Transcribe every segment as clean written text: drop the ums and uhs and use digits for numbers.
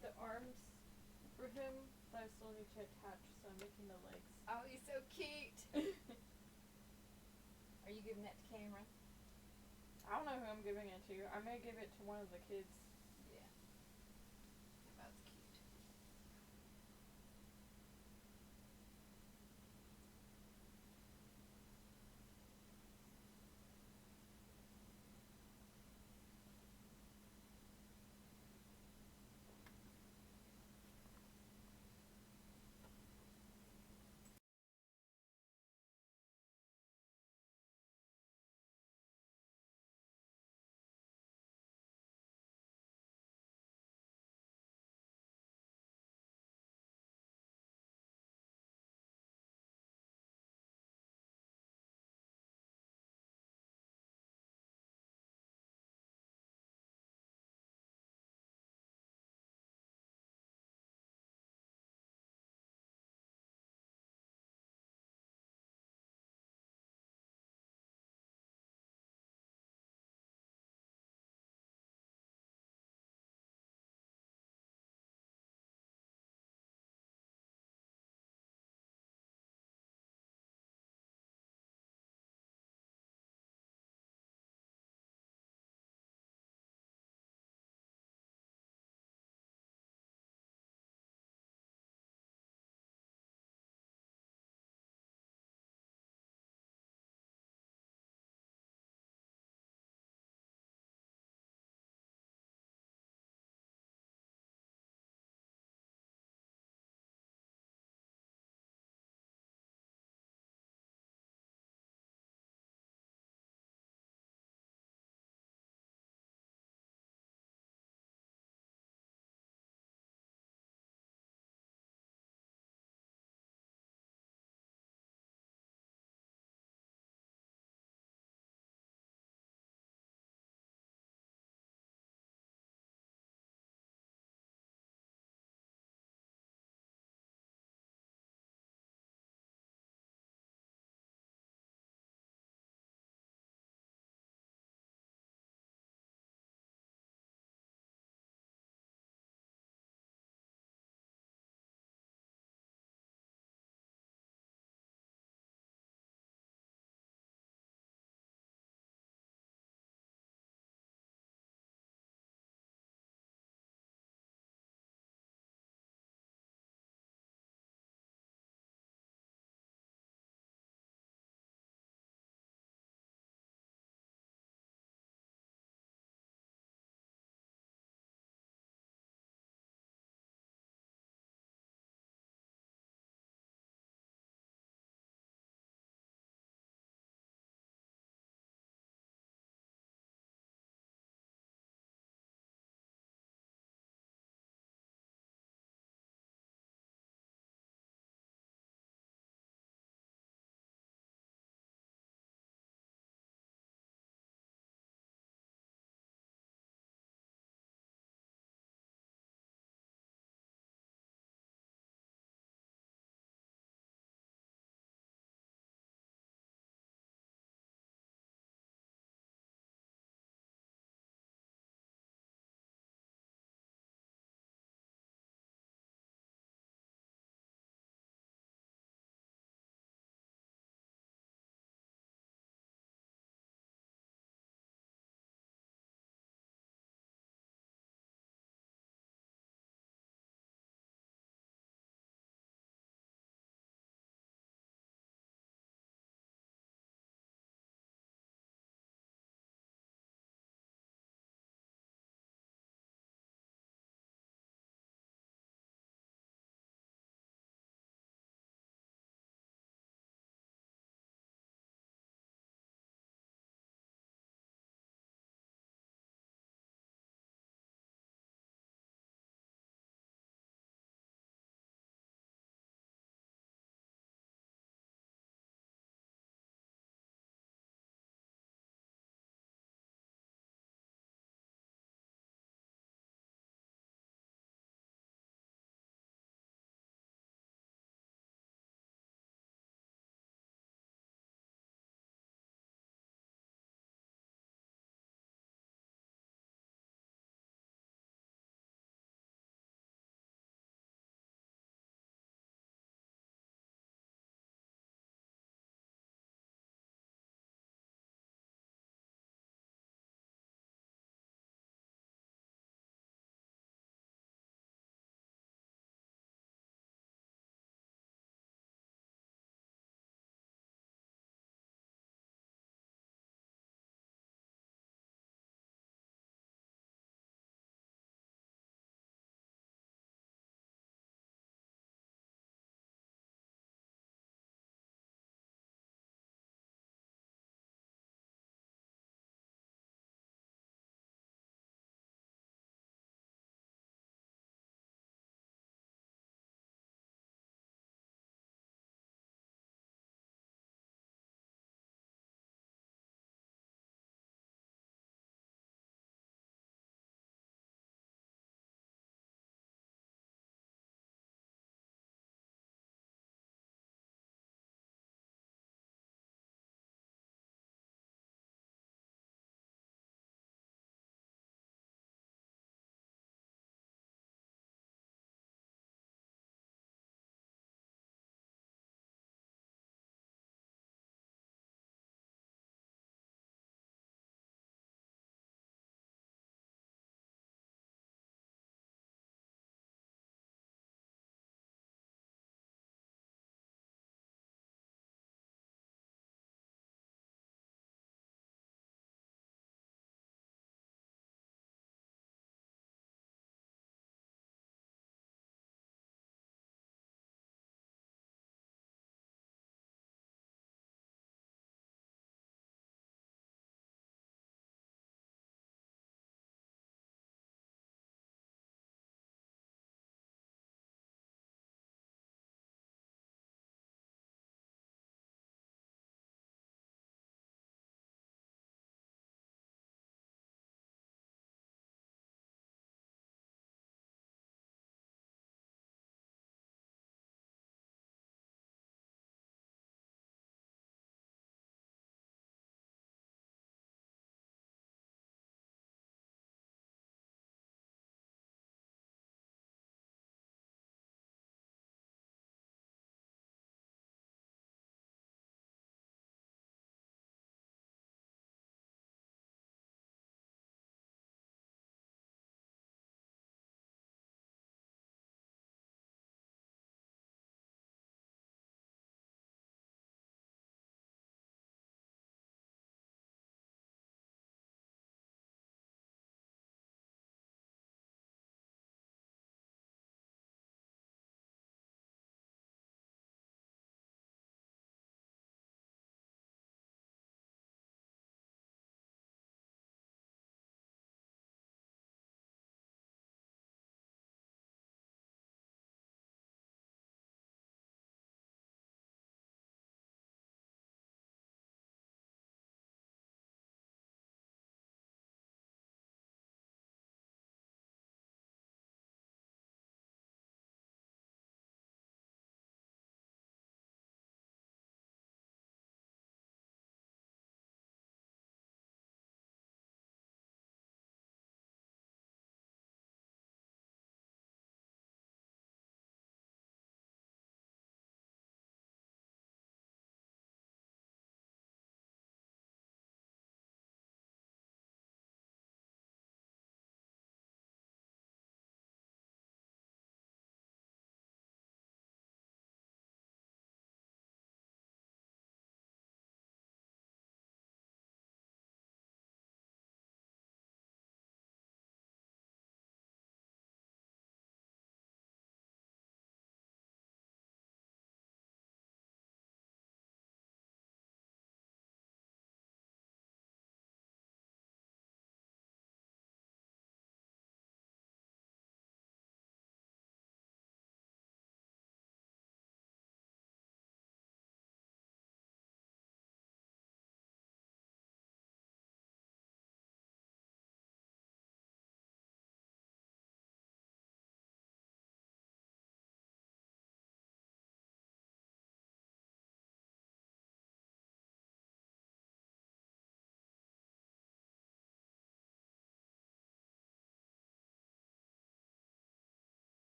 the arms for him that I still need to attach, so I'm making the legs. Oh, he's so cute. Are you giving that to Cameron? I don't know who I'm giving it to. I may give it to one of the kids. Yeah. That's cute.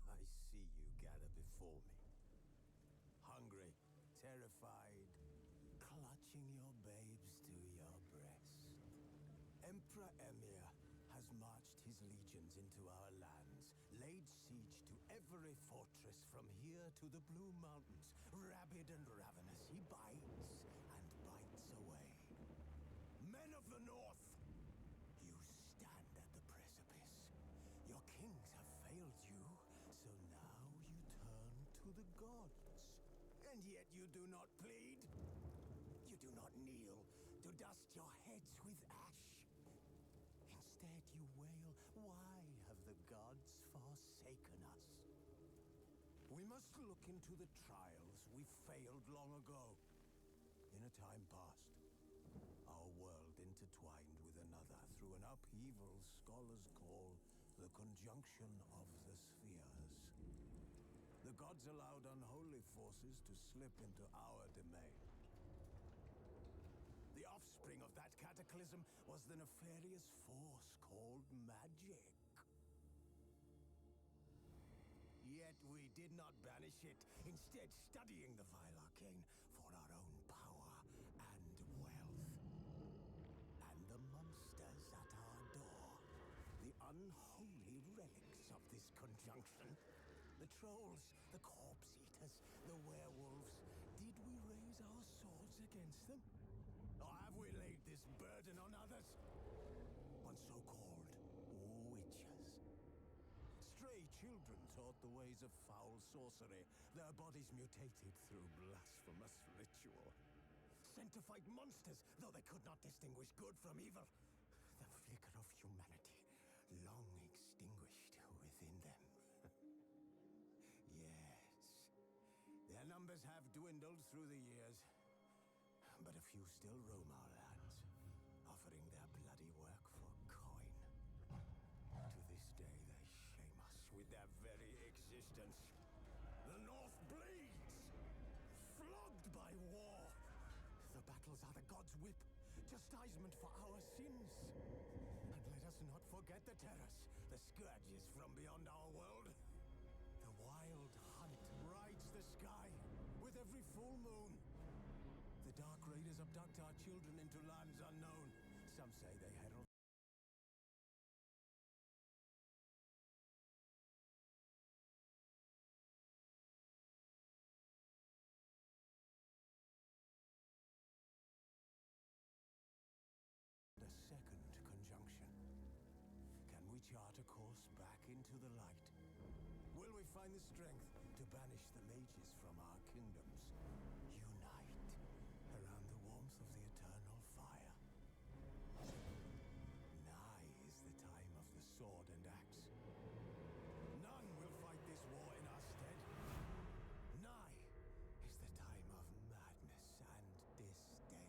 I see you gather before me. Hungry, terrified, clutching your babes to your breast. Emperor Emir has marched his legions into our lands, laid siege to every fortress fortress from here to the Blue Mountains. Rabid and ravenous, he bites and bites away. Men of the North, you stand at the precipice. Your kings have failed you, so now you turn to the gods. And yet you do not plead. You do not kneel to dust your heads with ash. Instead you wail, why have the gods forsaken us? We must look into the trials we failed long ago. In a time past, our world intertwined with another through an upheaval scholars call the conjunction of the spheres. The gods allowed unholy forces to slip into our domain. The offspring of that cataclysm was the nefarious force called magic. Yet we did not banish it, instead studying the vile arcane for our own power and wealth. And the monsters at our door, the unholy relics of this conjunction, the trolls, the corpse eaters, the werewolves, did we raise our swords against them? Or have we laid this burden on others? On so-called witches. Stray children taught the ways of foul sorcery, their bodies mutated through blasphemous ritual. Sent to fight monsters, though they could not distinguish good from evil. The flicker of humanity, long extinguished within them. Yes, their numbers have dwindled through the years, but a few still roam our lands, offering their bloody work for coin. To this day, they shame us with their very existence. The North bleeds, flogged by war. The battles are the gods' whip, chastisement for our sins. And let us not forget the terrors, the scourges from beyond our world. The wild hunt rides the sky with every full moon. The Dark Raiders abduct our children into lands unknown. Some say they herald a second conjunction. Can we chart a course back into the light? Will we find the strength to banish the mages from our kingdoms? Unite around the warmth of the eternal fire. Nigh is the time of the sword and axe. None will fight this war in our stead. Nigh is the time of madness and disdain.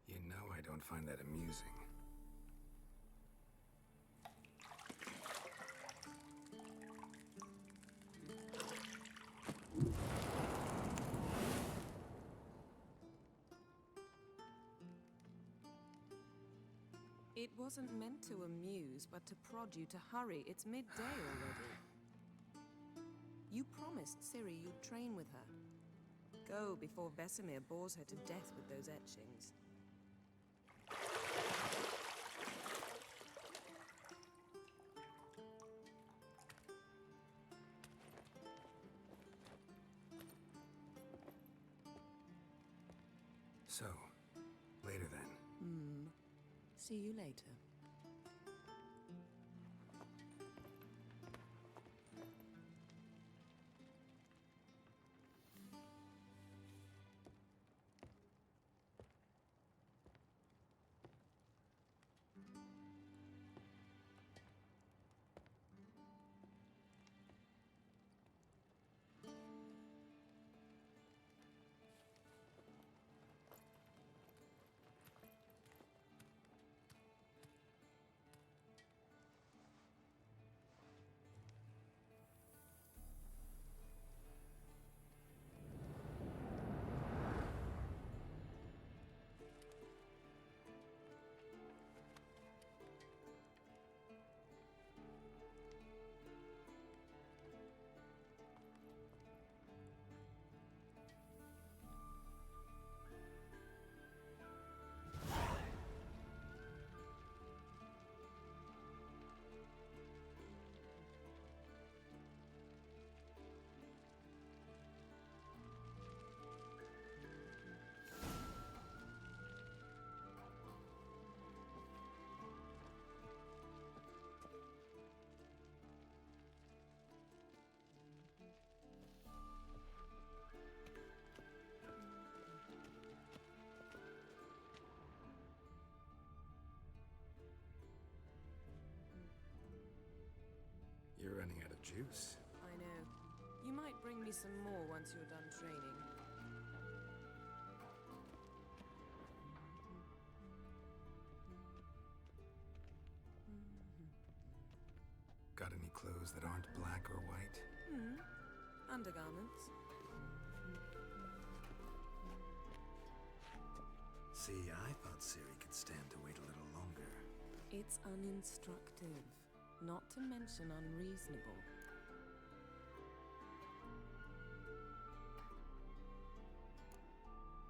You know I don't find that amusing. It wasn't meant to amuse, but to prod you to hurry. It's midday already. You promised Ciri you'd train with her. Go before Vesemir bores her to death with those etchings. So, later then. See you later. You're running out of juice. I know. You might bring me some more once you're done training. Got any clothes that aren't black or white? Undergarments. See, I thought Ciri could stand to wait a little longer. It's uninstructive, not to mention unreasonable.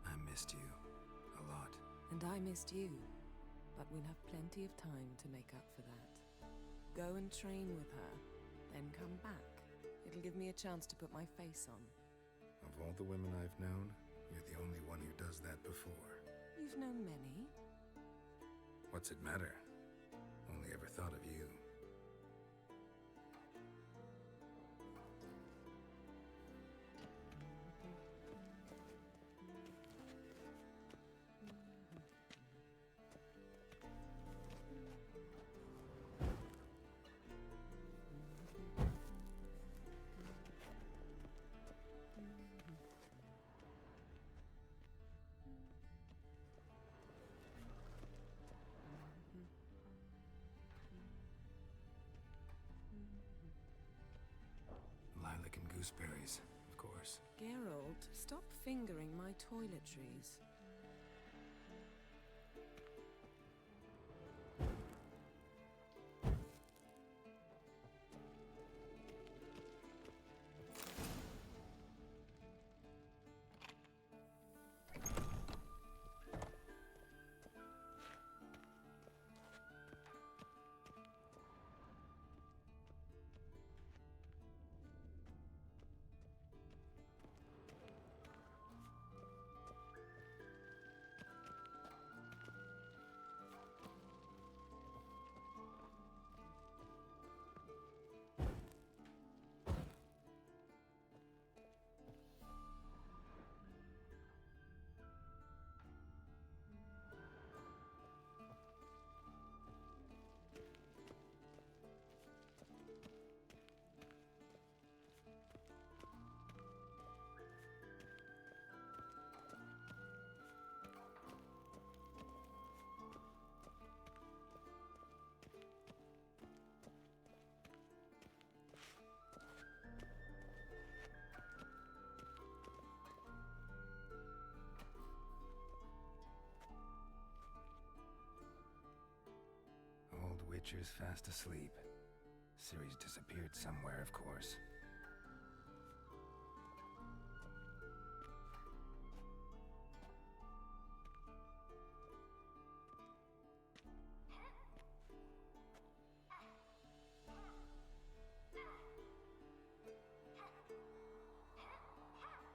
I missed you. A lot. And I missed you. But we'll have plenty of time to make up for that. Go and train with her, then come back. It'll give me a chance to put my face on. Of all the women I've known, you're the only one who does that before. You've known many. What's it matter? Only ever thought of you. Lilac and gooseberries, of course. Geralt, stop fingering my toiletries. Witcher's fast asleep. Ciri's disappeared somewhere, of course.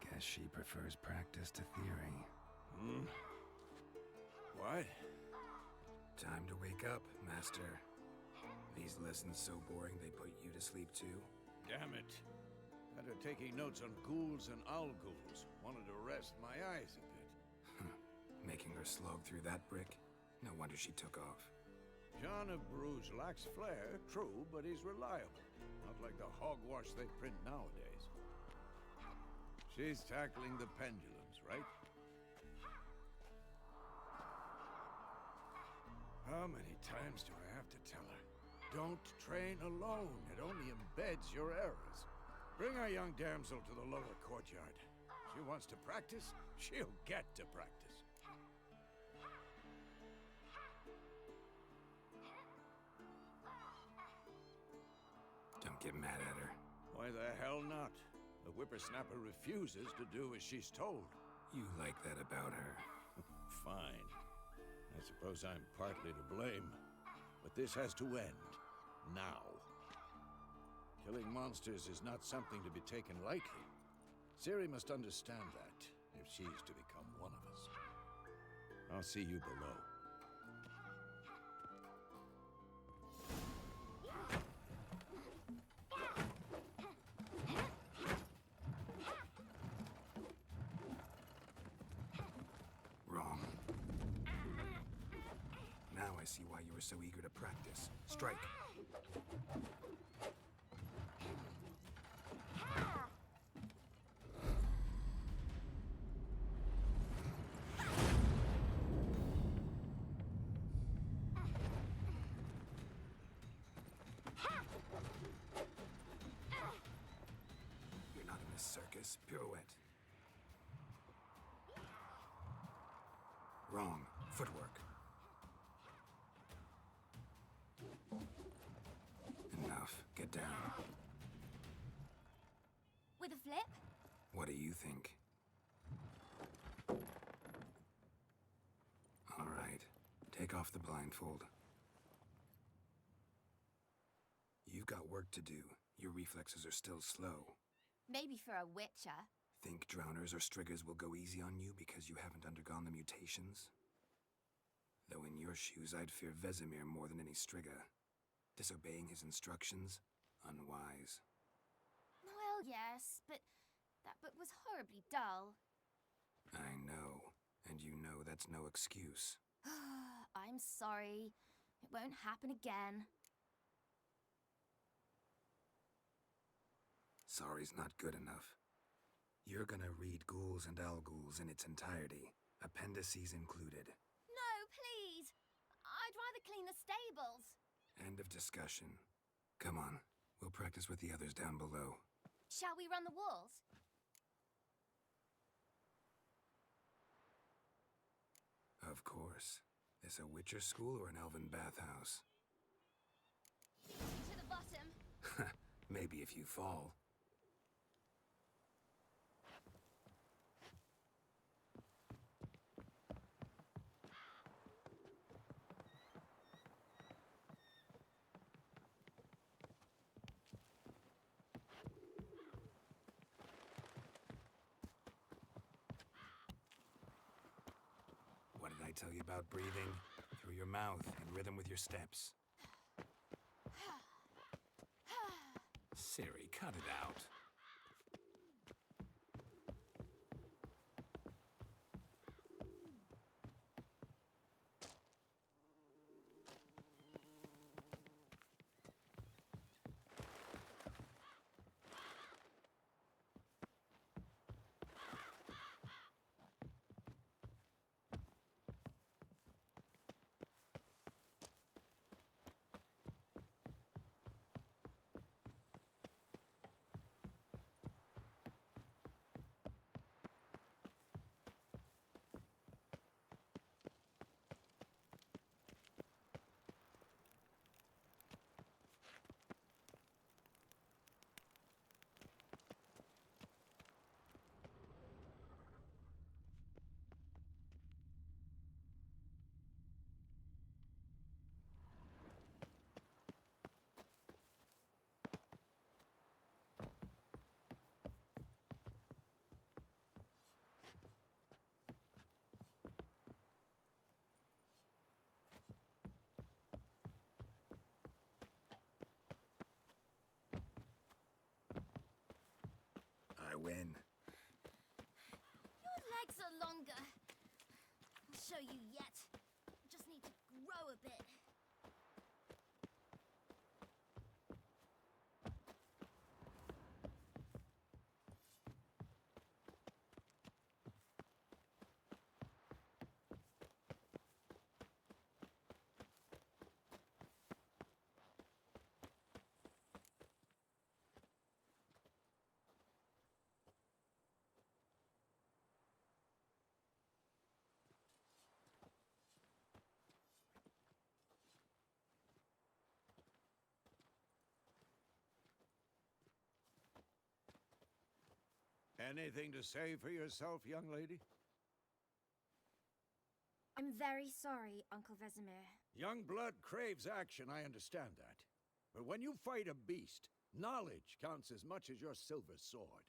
Guess she prefers practice to theory. What? Time to wake up, Master. These lessons so boring they put you to sleep too? Damn it. After taking notes on ghouls and owl ghouls, wanted to rest my eyes a bit. Making her slog through that brick? No wonder she took off. John of Bruges lacks flair, true, but he's reliable. Not like the hogwash they print nowadays. She's tackling the pendulums, right? How many times do I have to tell her? Don't train alone. It only embeds your errors. Bring our young damsel to the lower courtyard. She wants to practice, she'll get to practice. Don't get mad at her. Why the hell not? The whippersnapper refuses to do as she's told. You like that about her. Fine. I suppose I'm partly to blame. But this has to end. Now. Killing monsters is not something to be taken lightly. Ciri must understand that, if she's to become one of us. I'll see you below. Wrong. Now I see why you were so eager to practice. Strike. You're not in this circus. Pirouette. Wrong. Footwork. Enough. Get down. With a flip? What do you think? All right. Take off the blindfold. You've got work to do. Your reflexes are still slow. Maybe for a witcher. Think drowners or striggers will go easy on you because you haven't undergone the mutations? Though in your shoes, I'd fear Vesemir more than any strigger. Disobeying his instructions? Unwise. Well, yes, but that book was horribly dull. I know. And you know that's no excuse. I'm sorry. It won't happen again. Sorry's not good enough. You're gonna read Ghouls and Owl Ghouls in its entirety, appendices included. No, please. I'd rather clean the stables. End of discussion. Come on, we'll practice with the others down below. Shall we run the walls? Of course. This a Witcher school or an elven bathhouse? To the bottom. Maybe if you fall. What did I tell you about breathing? Through your mouth, in rhythm with your steps. Ciri, cut it out. win. Your legs are longer. I'll show you yet. Just need to grow a bit. Anything to say for yourself, young lady? I'm very sorry, Uncle Vesemir. Young blood craves action, I understand that. But when you fight a beast, knowledge counts as much as your silver sword.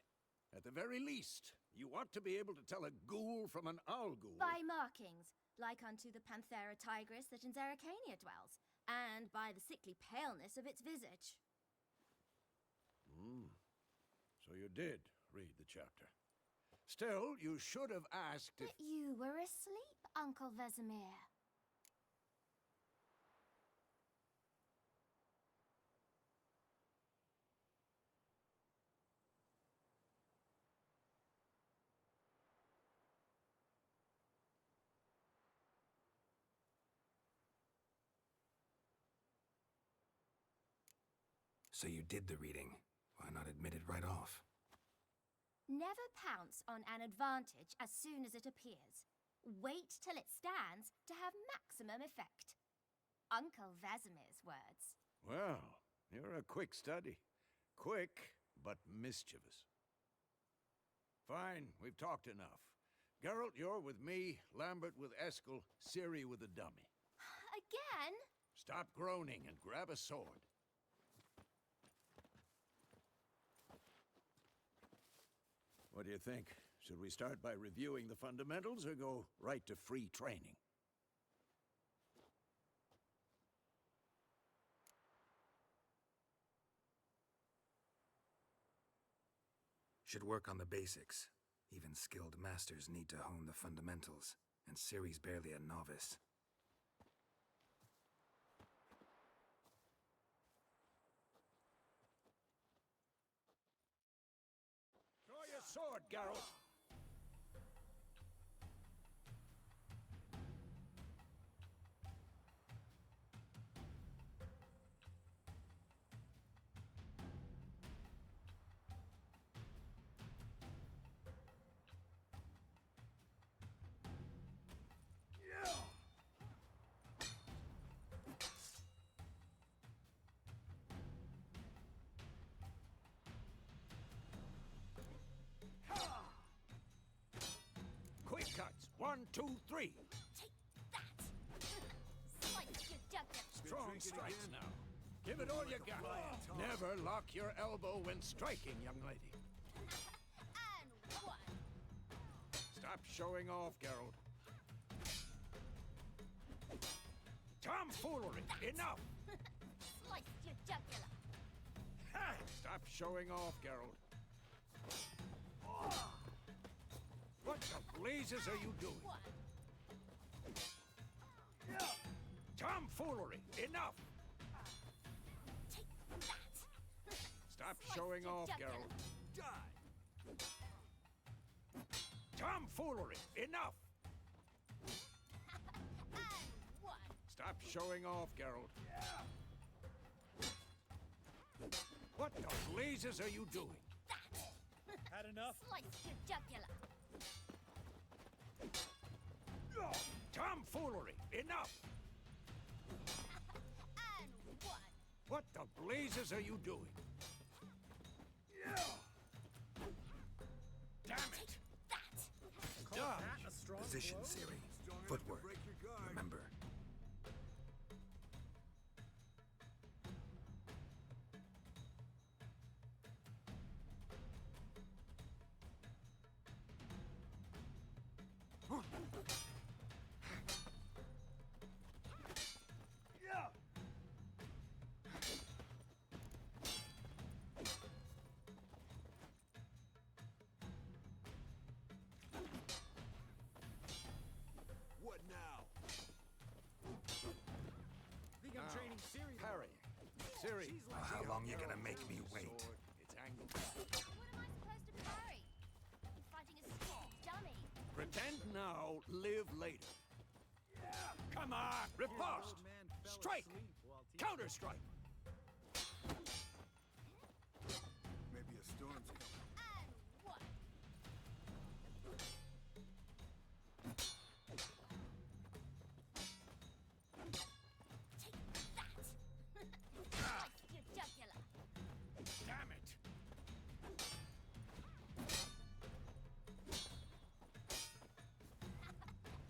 At the very least, you ought to be able to tell a ghoul from an owl ghoul. By markings, like unto the Panthera tigris that in Zerrikania dwells, and by the sickly paleness of its visage. So you did read the chapter. Still, you should have asked if... But you were asleep, Uncle Vesemir. So you did the reading. Why not admit it right off? Never pounce on an advantage as soon as it appears. Wait till it stands to have maximum effect. Uncle Vesemir's words. Well, you're a quick study. Quick, but mischievous. Fine, we've talked enough. Geralt, you're with me, Lambert with Eskel, Ciri with the dummy. Again? Stop groaning and grab a sword. What do you think? Should we start by reviewing the fundamentals or go right to free training? Should work on the basics. Even skilled masters need to hone the fundamentals, and Ciri's barely a novice. Draw your sword, Geralt! Quick cuts! 1, 2, 3! Take that! Slice your jugular. Strong strikes now. Give it all you got. Never lock your elbow when striking, young lady. And one. Stop showing off, Geralt. Tomfoolery! Enough! Slice your jugular. Stop showing off, Geralt. What the blazes are you doing? One. Tomfoolery! Enough! Take that! Stop Slice showing your off, jugular. Geralt. Tomfoolery! Enough! And one. Stop showing off, Geralt. What the blazes are you doing? Had enough? Slice your jugular. Tomfoolery! Enough! And one. What the blazes are you doing? Damn it! That! Dodge! Position, Ciri. Footwork. Remember. now. Think I'm training Siri. Parry. Siri. Well, how long you gonna make me wait? It's angled. What am I supposed to parry? I'm fighting a strong dummy. Pretend now, live later. Come on! Riposte! Strike! Counter-strike! Maybe a storm's coming. And what? Take that! Slice your jugular. Damn it!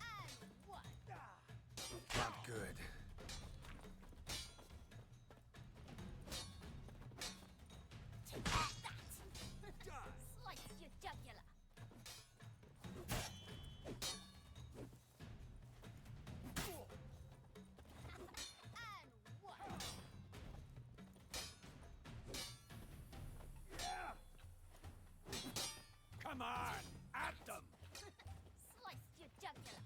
And what? Not good. Take that! Slice your jugular. And what? Come on! At them! Slice your jugular.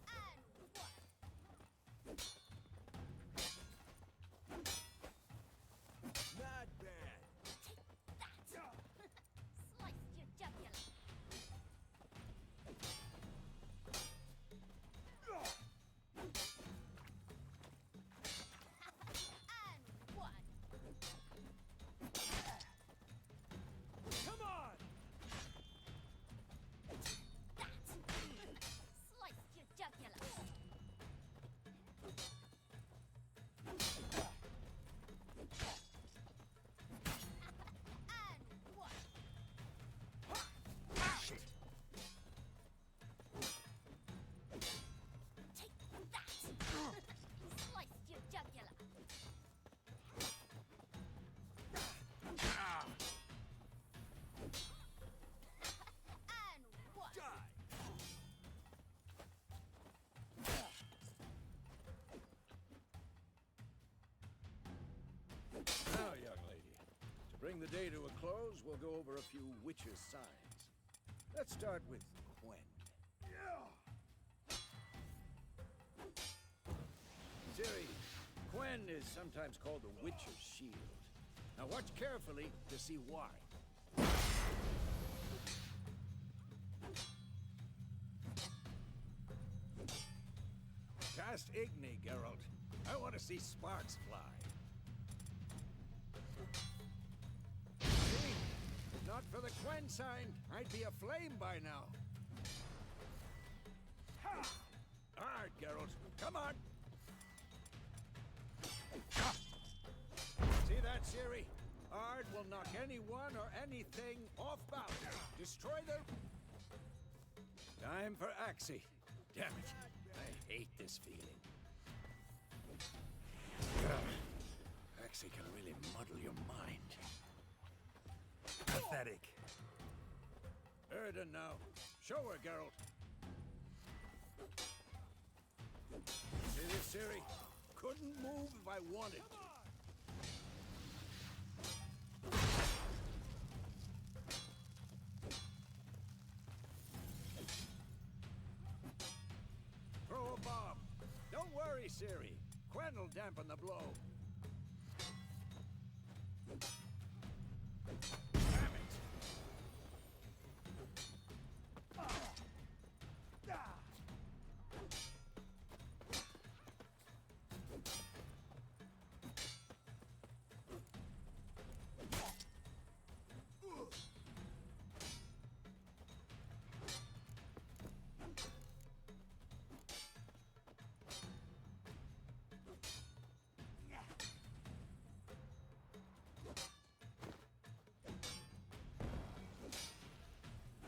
And what? Not bad. Take that! Slice your jugular. And what? Come on! That! Slice your jugular. And what? Shit! Take that! Slice your jugular. Ah! And what? Now, young lady, to bring the day to a close, we'll go over a few witches' signs. Let's start with Gwen. Siri, Gwen is sometimes called the Witch's Shield. Now watch carefully to see why. Cast Igni, Geralt. I want to see sparks fly. See? If not for the Gwen sign, I'd be aflame by now. Ha! Hard, Geralt. Come on. See that, Siri? Ard will knock anyone or anything off balance. Destroy them. Time for Axie. Damn it. I hate this feeling. Axie can really muddle your mind. Pathetic. Erden now. Show her, Geralt. See this, Siri? Couldn't move if I wanted. Throw a bomb. Don't worry, Siri. Quen will dampen the blow. Damn it.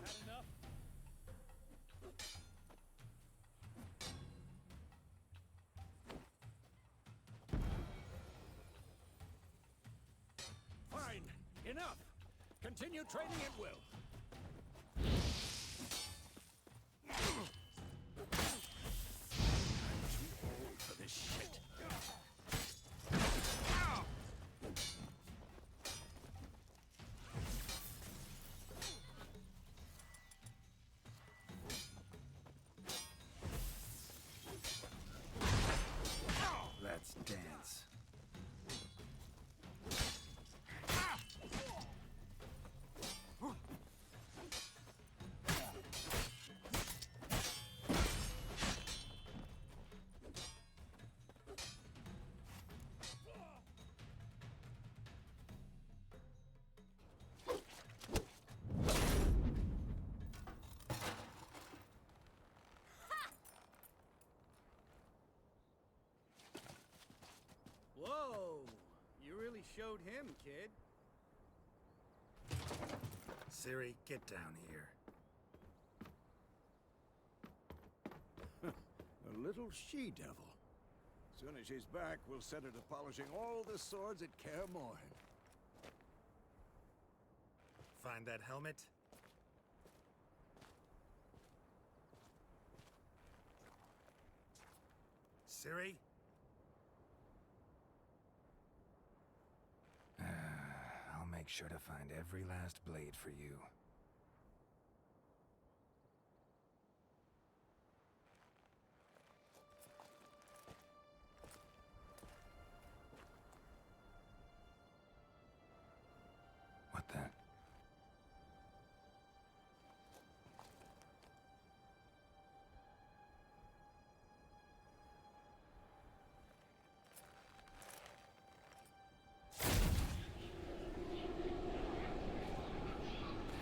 Had enough? Fine. Enough. Continue training at will. I'm too old for this shit. showed him, kid. Ciri, get down here. A little she-devil. Soon as she's back, we'll set her to polishing all the swords at Kaer Morhen. Find that helmet? Ciri? I'll make sure to find every last blade for you. What the?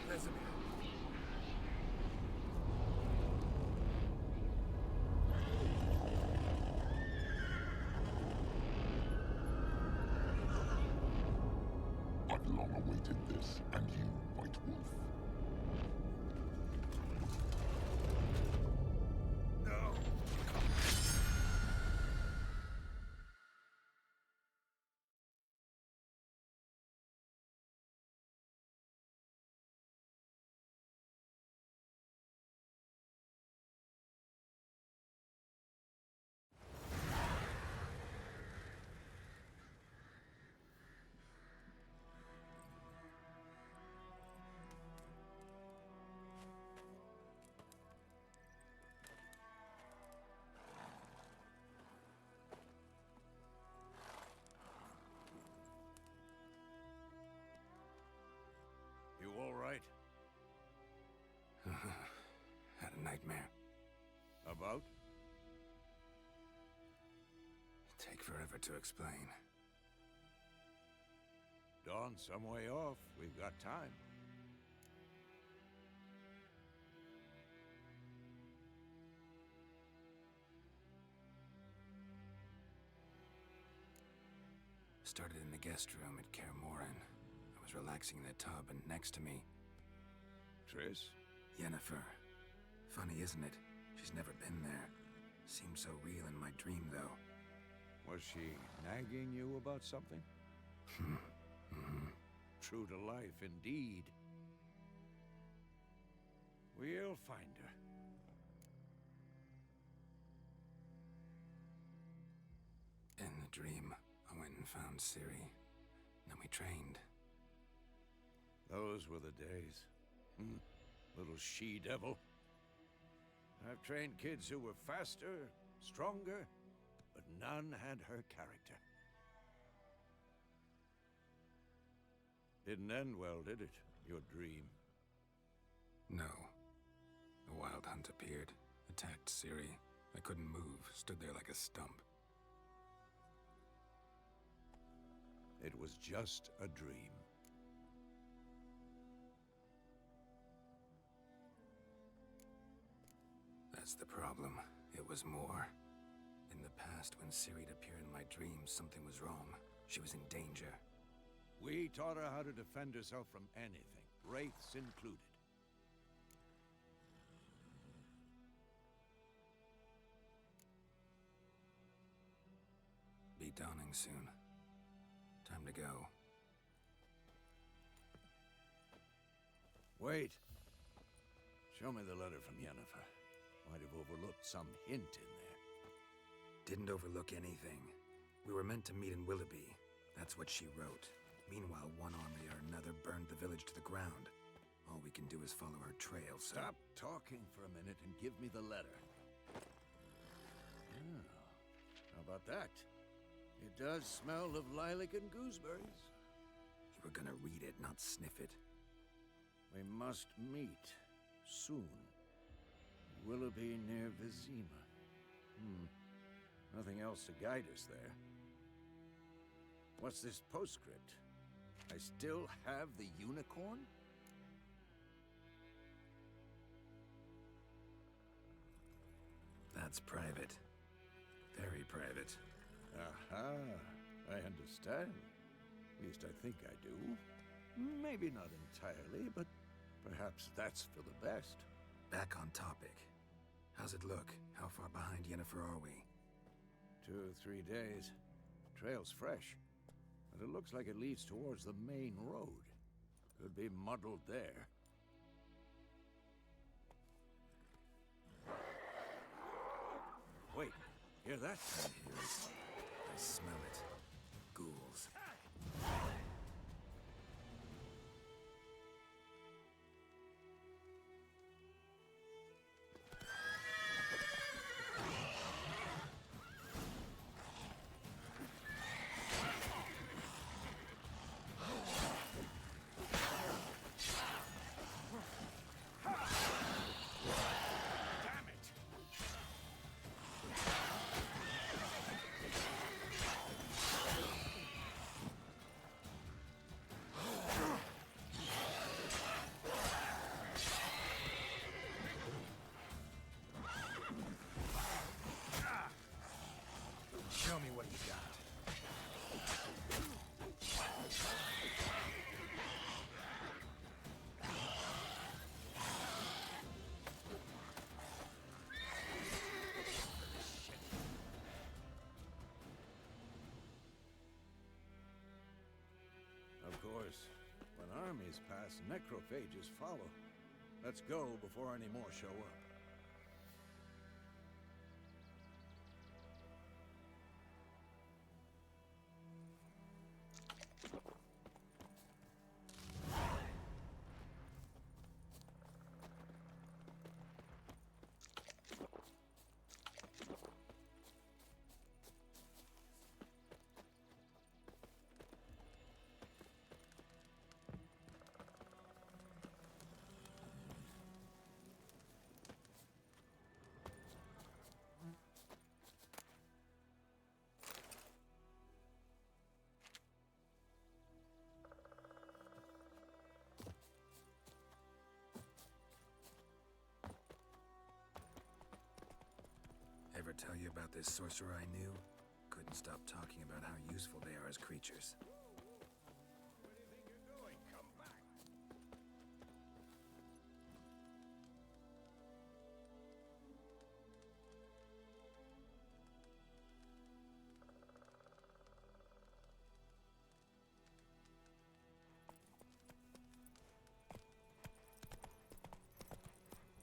Vesemir. I've long awaited this, and you, White Wolf. No! You all right? Had a nightmare. About? Take forever to explain. Dawn's some way off. We've got time. Started in the guest room at Kaer Morhen. I was relaxing in the tub, and next to me, Triss? Yennefer. Funny, isn't it? She's never been there. Seemed so real in my dream, though. Was she nagging you about something? True to life, indeed. We'll find her. In the dream, I went and found Ciri. Then we trained. Those were the days. Little she-devil. I've trained kids who were faster, stronger, but none had her character. Didn't end well, did it? Your dream? No. The Wild Hunt appeared, attacked Ciri. I couldn't move, stood there like a stump. It was just a dream. That's the problem. It was more. In the past, when Ciri'd appear in my dreams, something was wrong. She was in danger. We taught her how to defend herself from anything, wraiths included. Be dawning soon. Time to go. Wait. Show me the letter from Yennefer. Might have overlooked some hint in there. Didn't overlook anything. We were meant to meet in Willoughby. That's what she wrote. Meanwhile, one army or another burned the village to the ground. All we can do is follow her trail, so... Stop talking for a minute and give me the letter. Oh, how about that? It does smell of lilac and gooseberries. You were gonna read it, not sniff it. We must meet soon. Willoughby near Vizima. Nothing else to guide us there. What's this postscript? I still have the unicorn? That's private. Very private. Aha, I understand. At least I think I do. Maybe not entirely, but perhaps that's for the best. Back on topic. How's it look? How far behind Yennefer are we? 2 or 3 days. Trail's fresh, but it looks like it leads towards the main road. Could be muddled there. Wait, hear that? I hear it. I smell it. Ghouls. Show me what you got. Of course, when armies pass, necrophages follow. Let's go before any more show up. Ever tell you about this sorcerer I knew? Couldn't stop talking about how useful they are as creatures. Where do you think you're going? Come back!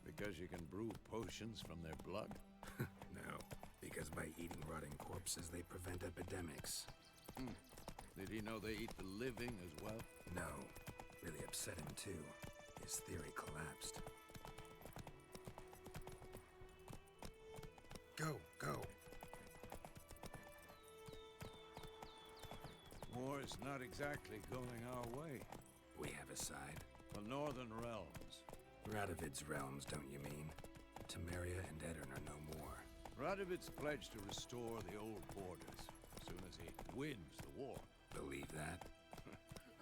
Because you can brew potions from their blood? No, because by eating rotting corpses, they prevent epidemics. Did he know they eat the living as well? No, really upset him too. His theory collapsed. Go, go. War is not exactly going our way. We have a side. The Northern Realms. Radovid's realms, don't you mean? Temeria and Edirn are no more. Radovid's pledged to restore the old borders as soon as he wins the war. Believe that?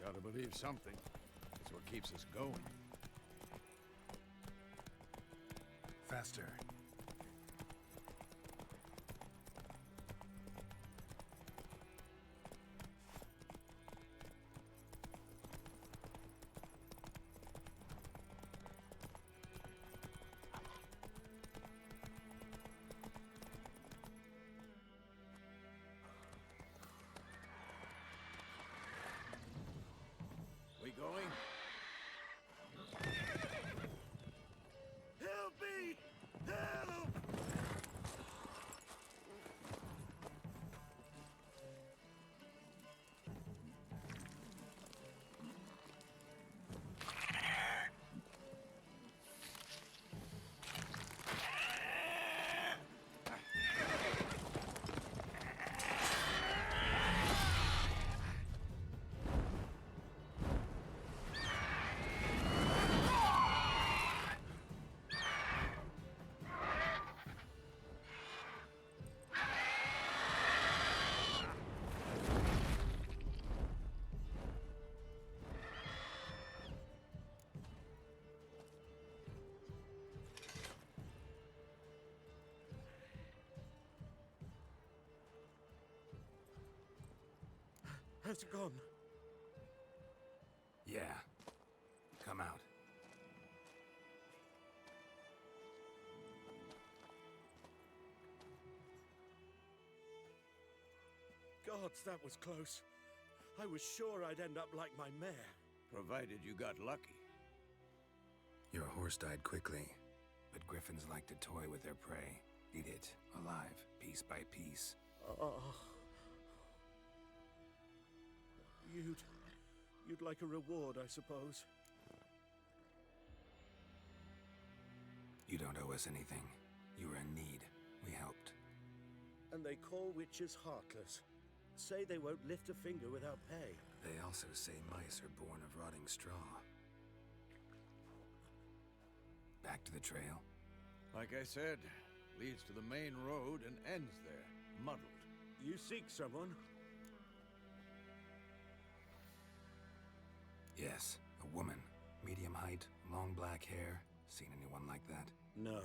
Gotta believe something. It's what keeps us going. Faster. We going? Help me! Help! Has it gone? Gods, that was close. I was sure I'd end up like my mare. Provided you got lucky. Your horse died quickly, but griffins like to toy with their prey. Eat it, alive, piece by piece. You'd like a reward, I suppose. You don't owe us anything. You were in need. We helped. And they call witches heartless. Say they won't lift a finger without pay. They also say mice are born of rotting straw. Back to the trail? Like I said, leads to the main road and ends there, muddled. You seek someone? Yes, a woman. Medium height, long black hair. Seen anyone like that? No.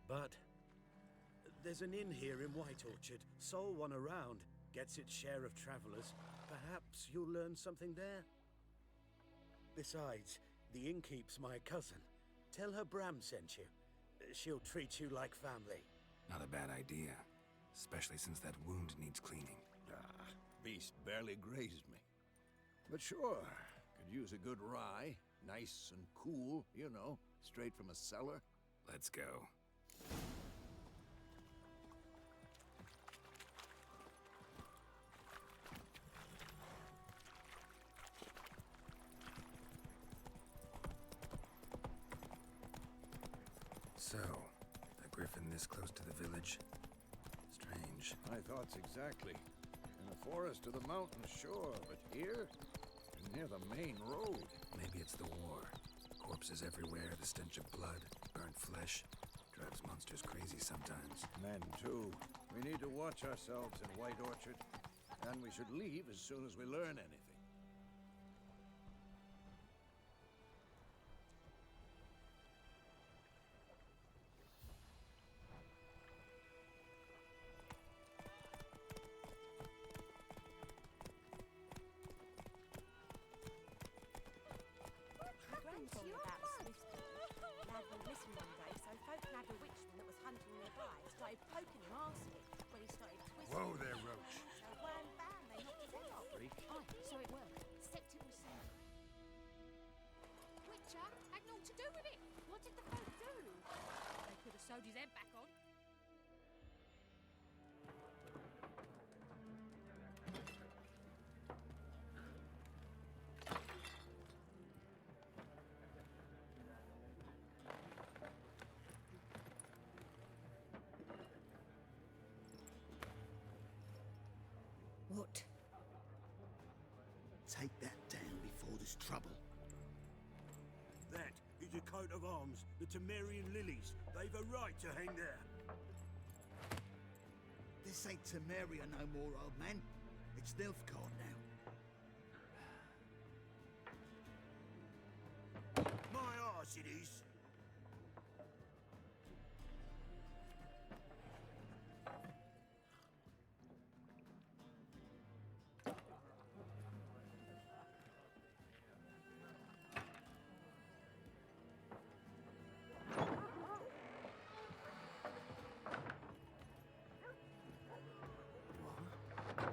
But there's an inn here in White Orchard. Sole one around. Gets its share of travelers. Perhaps you'll learn something there? Besides, the innkeep's my cousin. Tell her Bram sent you. She'll treat you like family. Not a bad idea. Especially since that wound needs cleaning. Beast barely grazed me. But sure, could use a good rye. Nice and cool, you know, straight from a cellar. Let's go. So, a griffin this close to the village? Strange. My thoughts exactly. In a forest to the mountain, sure, but here? Near the main road. Maybe it's the war. Corpses everywhere, the stench of blood, burnt flesh. Drives monsters crazy sometimes. Men, too. We need to watch ourselves in White Orchard. And we should leave as soon as we learn anything. Story about Swiftborn. Lad went missing one day, so folk nabbed a witchman that was hunting nearby and started poking him arsely when he started twisting. Whoa there, Roach. So wham bam, they knocked his head off. Freak. Aye, so it worked. Except it was Sam. Witcher had naught to do with it. What did the folk do? They could have sewed his head back on. What? Take that down before there's trouble. That is a coat of arms, the Temerian lilies. They've a right to hang there. This ain't Temeria no more, old man. It's Nilfgaard now. My arse it is.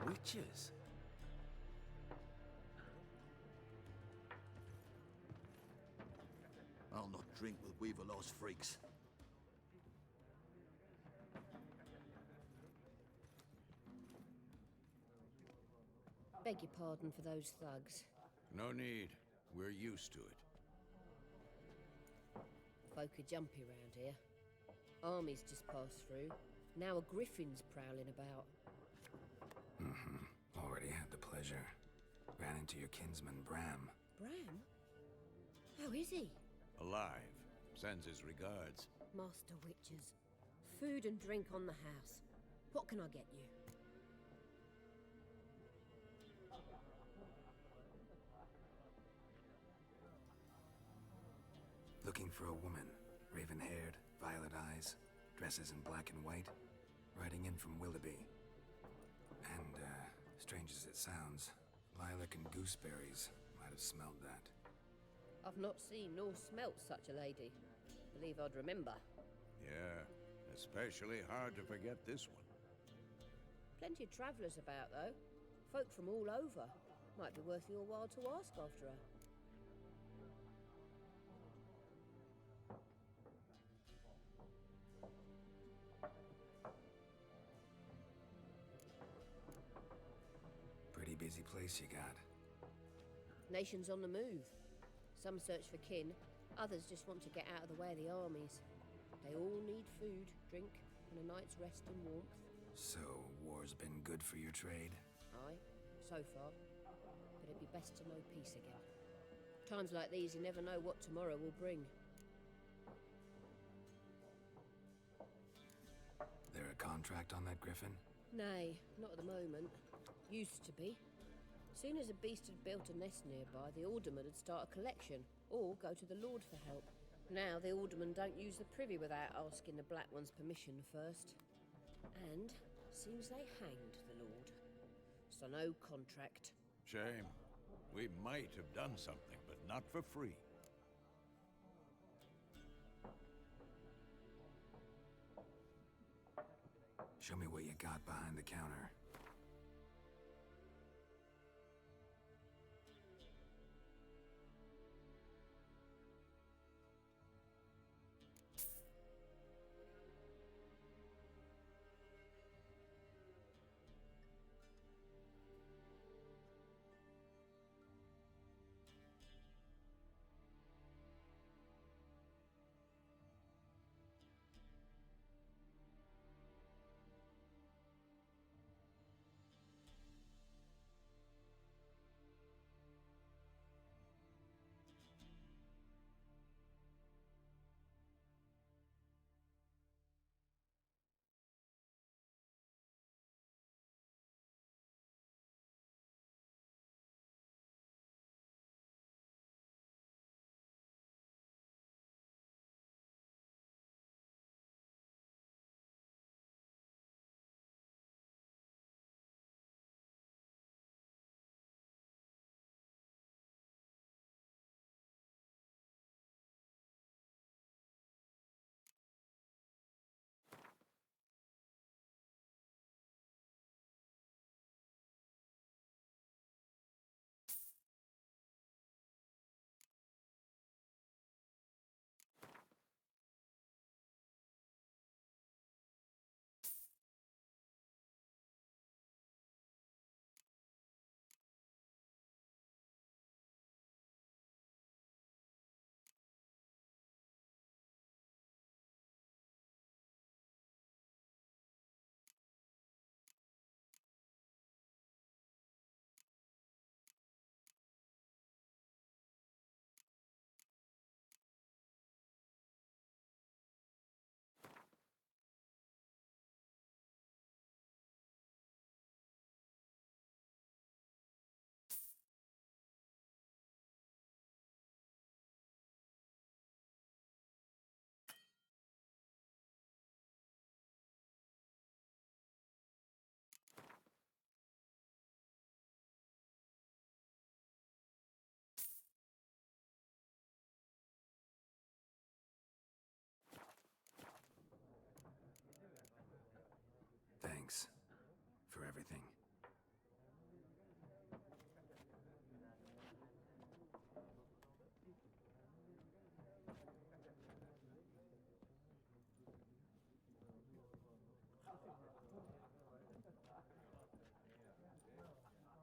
Witches? I'll not drink with Weaverlaw's freaks. Beg your pardon for those thugs. No need. We're used to it. Folk are jumpy round here. Armies just passed through. Now a griffin's prowling about. Already had the pleasure. Ran into your kinsman, Bram. Bram? How is he? Alive. Sends his regards. Master Witches. Food and drink on the house. What can I get you? Looking for a woman. Raven-haired, violet eyes, dresses in black and white. Riding in from Willoughby. And, strange as it sounds, lilac and gooseberries might have smelled that. I've not seen nor smelt such a lady. Believe I'd remember. Yeah, especially hard to forget this one. Plenty of travellers about, though. Folk from all over. Might be worth your while to ask after her. Pretty busy place you got. Nations on the move. Some search for kin, others just want to get out of the way of the armies. They all need food, drink, and a night's rest and warmth. So, war's been good for your trade? Aye, so far. But it'd be best to know peace again. Times like these, you never know what tomorrow will bring. There a contract on that griffin? Nay, not at the moment. Used to be. Soon as a beast had built a nest nearby, the alderman would start a collection, or go to the lord for help. Now the aldermen don't use the privy without asking the Black One's permission first. And seems they hanged the lord. So no contract. Shame. We might have done something, but not for free. Show me what you got behind the counter. Thanks for everything.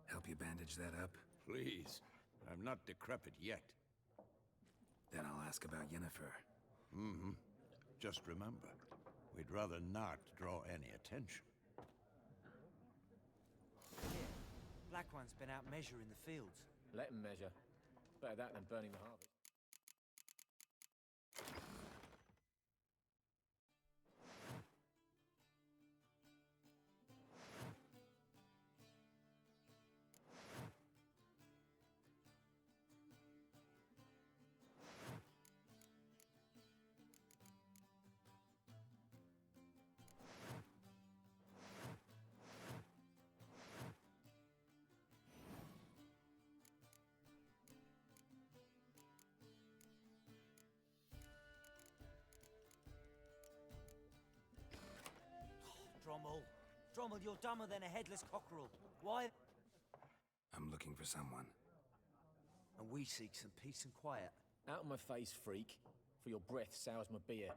Help you bandage that up? Please. I'm not decrepit yet. Then I'll ask about Yennefer. Mm-hmm. Just remember, we'd rather not draw any attention. Yeah. Black One's been out measuring the fields. Let him measure. Better that than burning the harvest. Drommel, you're dumber than a headless cockerel. Why? I'm looking for someone. And we seek some peace and quiet. Out of my face, freak. For your breath sours my beer.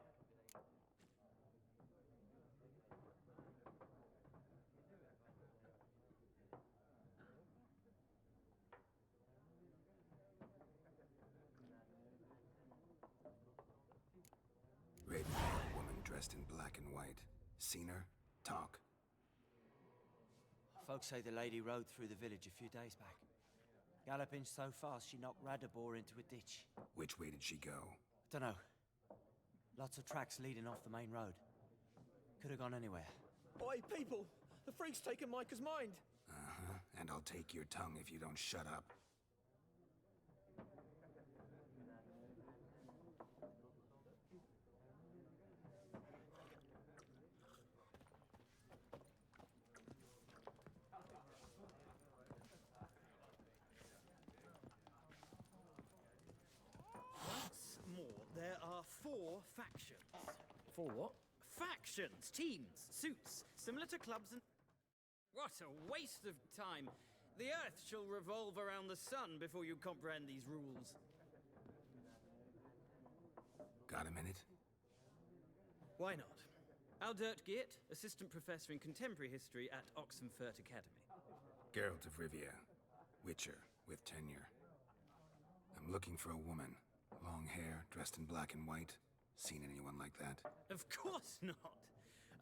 Raven-haired woman dressed in black and white. Seen her? Talk. Folks say the lady rode through the village a few days back. Galloping so fast she knocked Radabor into a ditch. Which way did she go? Dunno. Lots of tracks leading off the main road. Could have gone anywhere. Oi, people! The freak's taken Micah's mind! Uh-huh. And I'll take your tongue if you don't shut up. Once more, there are 4 factions. For what? Factions, teams, suits, similar to clubs and... What a waste of time. The Earth shall revolve around the sun before you comprehend these rules. Got a minute? Why not? Aldert Geert, Assistant Professor in Contemporary History at Oxenfurt Academy. Geralt of Rivia. Witcher, with tenure. I'm looking for a woman. Long hair, dressed in black and white. Seen anyone like that? Of course not.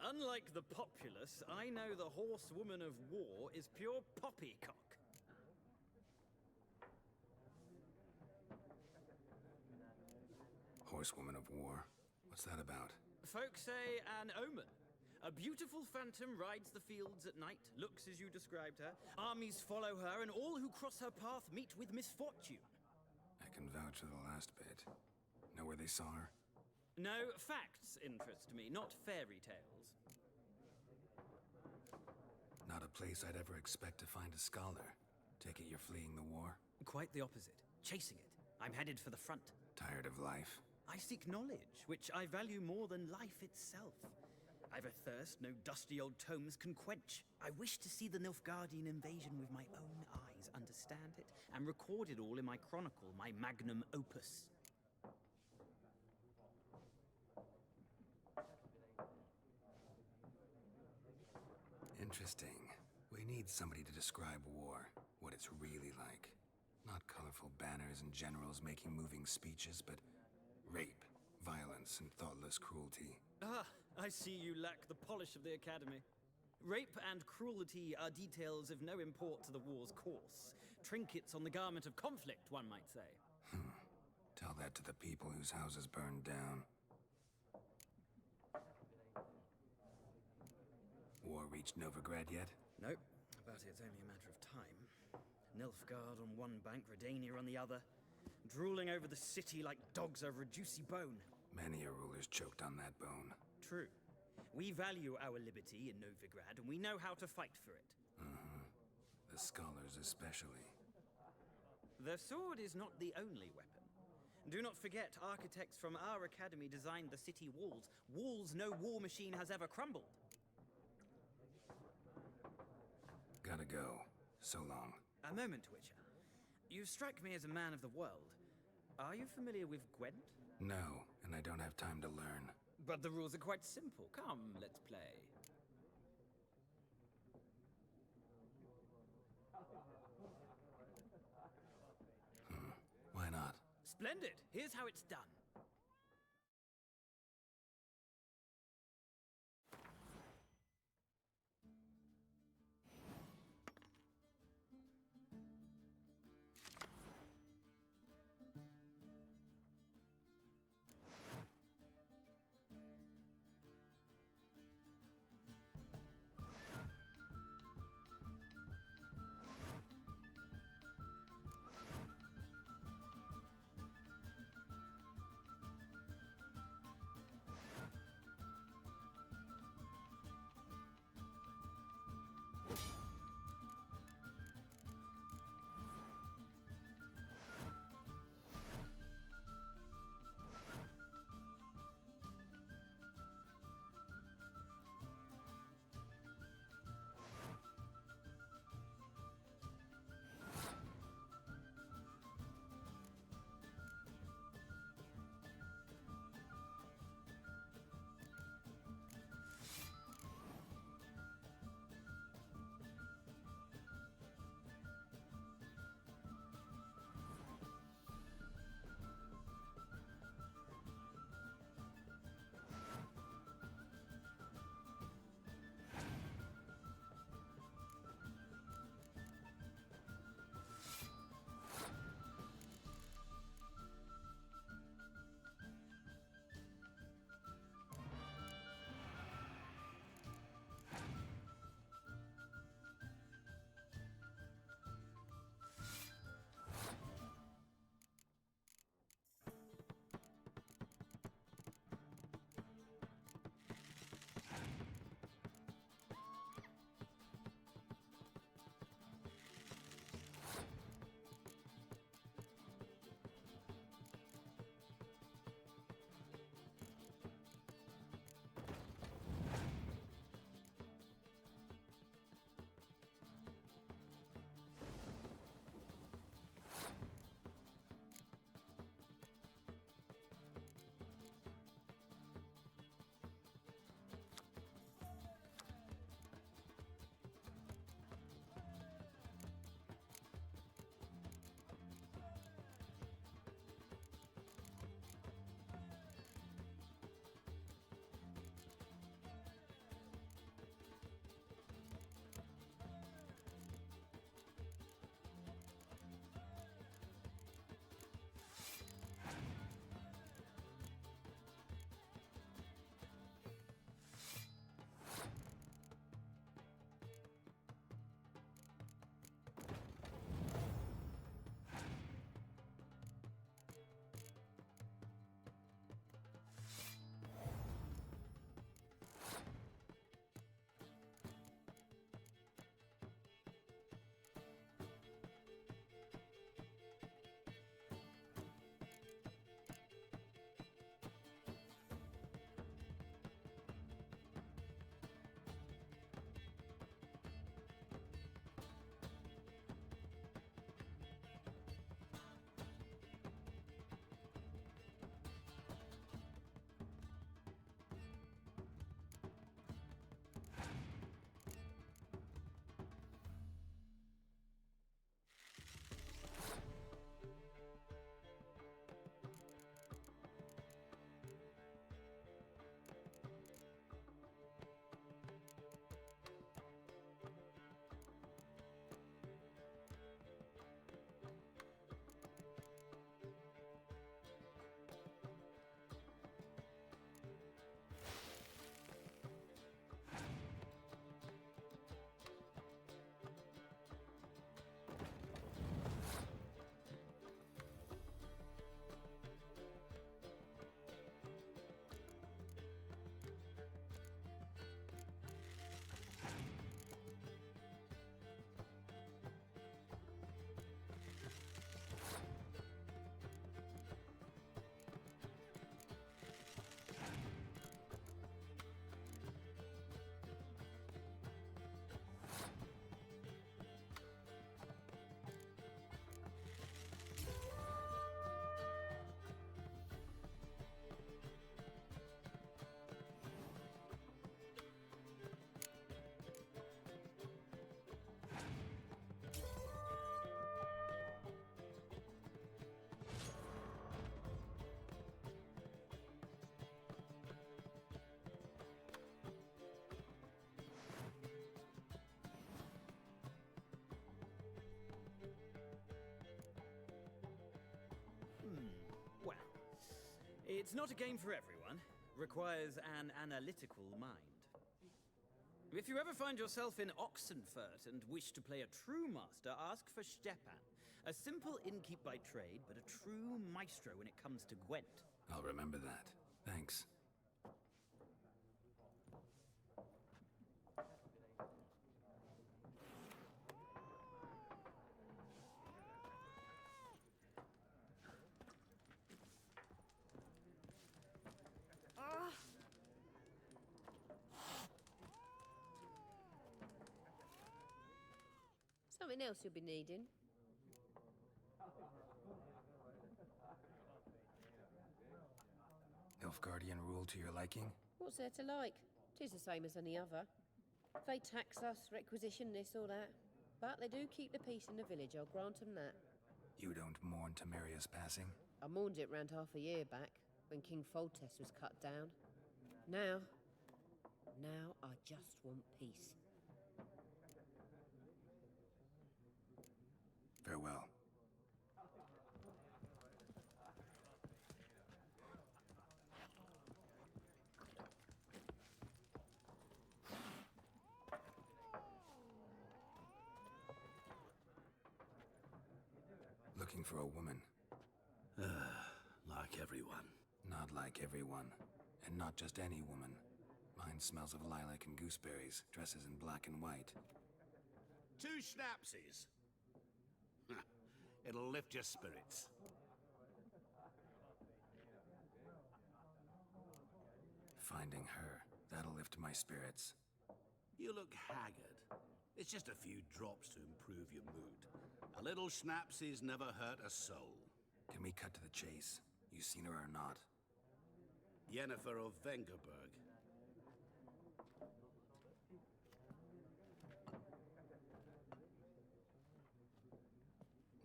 Unlike the populace, I know the horsewoman of war is pure poppycock. Horsewoman of war. What's that about? Folks say an omen. A beautiful phantom rides the fields at night, looks as you described her. Armies follow her, and all who cross her path meet with misfortune. I can vouch for the last bit. Know where they saw her? No, facts interest me, not fairy tales. Not a place I'd ever expect to find a scholar. Take it you're fleeing the war? Quite the opposite. Chasing it. I'm headed for the front. Tired of life? I seek knowledge, which I value more than life itself. I've a thirst no dusty old tomes can quench. I wish to see the Nilfgaardian invasion with my own eyes, understand it, and record it all in my chronicle, my magnum opus. Interesting. We need somebody to describe war, what it's really like. Not colorful banners and generals making moving speeches, but rape, violence, and thoughtless cruelty. Ah, I see you lack the polish of the Academy. Rape and cruelty are details of no import to the war's course. Trinkets on the garment of conflict, one might say. Tell that to the people whose houses burned down. War reached Novigrad yet? Nope, but it's only a matter of time. Nilfgaard on one bank, Redania on the other, drooling over the city like dogs over a juicy bone. Many a ruler's choked on that bone. True. We value our liberty in Novigrad, and we know how to fight for it. The scholars especially. The sword is not the only weapon. Do not forget, architects from our academy designed the city walls. Walls no war machine has ever crumbled. Gotta go. So long. A moment, Witcher. You strike me as a man of the world. Are you familiar with Gwent? No, and I don't have time to learn. But the rules are quite simple. Come, let's play. Why not? Splendid. Here's how it's done. It's not a game for everyone. Requires an analytical mind. If you ever find yourself in Oxenfurt and wish to play a true master, ask for Stepan. A simple innkeep by trade, but a true maestro when it comes to Gwent. I'll remember that. Thanks. Something else you'll be needing. Nilfgaardian rule to your liking? What's there to like? 'Tis the same as any other. They tax us, requisition this or that. But they do keep the peace in the village, I'll grant them that. You don't mourn Temeria's passing? I mourned it round half a year back, when King Foltest was cut down. Now I just want peace. Farewell. Looking for a woman. Like everyone. Not like everyone. And not just any woman. Mine smells of lilac and gooseberries, dresses in black and white. 2 schnapsies. It'll lift your spirits. Finding her, that'll lift my spirits. You look haggard. It's just a few drops to improve your mood. A little schnapsies never hurt a soul. Can we cut to the chase? You seen her or not? Yennefer of Vengerberg.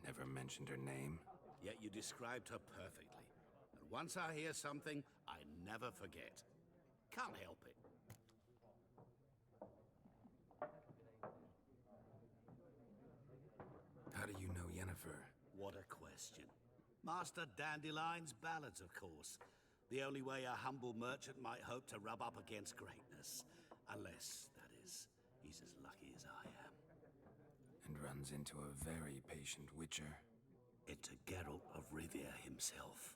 Never mentioned her name. Yet you described her perfectly. And once I hear something, I never forget. Can't help it. How do you know Yennefer? What a question. Master Dandelion's ballads, of course. The only way a humble merchant might hope to rub up against greatness. Unless, that is, he's as lucky as I am. And runs into a very patient witcher. Into Geralt of Rivia himself.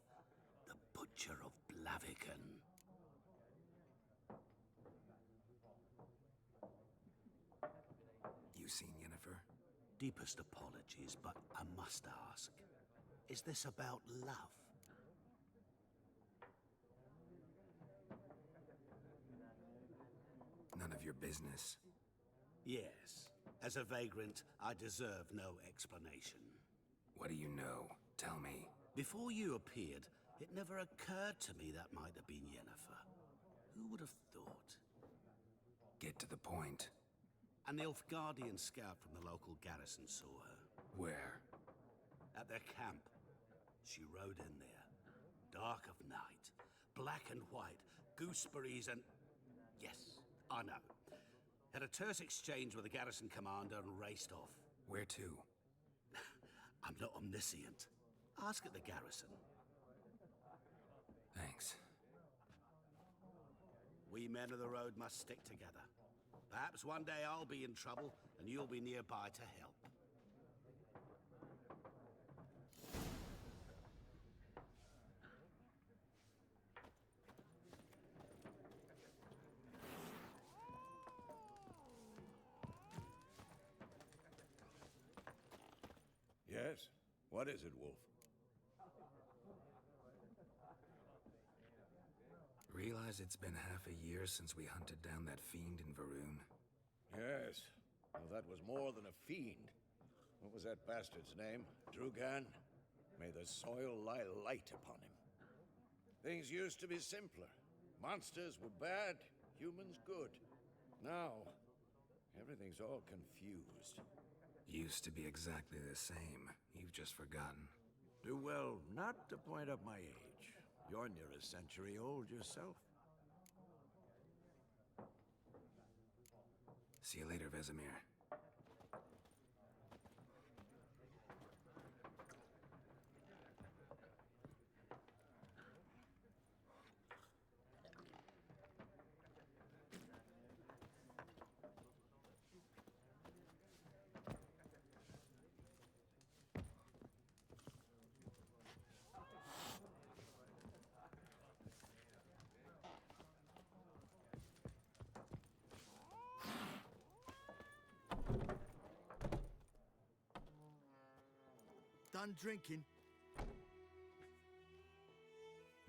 The Butcher of Blaviken. You seen Yennefer? Deepest apologies, but I must ask. Is this about love? None of your business. Yes. As a vagrant, I deserve no explanation. What do you know? Tell me. Before you appeared, it never occurred to me that might have been Yennefer. Who would have thought? Get to the point. A Nilfgaardian scout from the local garrison saw her. Where? At their camp. She rode in there. Dark of night. Black and white. Gooseberries and... Yes, I know. Had a terse exchange with the garrison commander and raced off. Where to? I'm not omniscient. Ask at the garrison. Thanks. We men of the road must stick together. Perhaps one day I'll be in trouble, and you'll be nearby to help. Yes? What is it, Wolf? Realize it's been half a year since we hunted down that fiend in Varun? Yes. Well, that was more than a fiend. What was that bastard's name? Drugan? May the soil lie light upon him. Things used to be simpler. Monsters were bad, humans good. Now, everything's all confused. Used to be exactly the same. You've just forgotten. Do well not to point up my age. You're near a century old yourself. See you later, Vesemir. done drinking?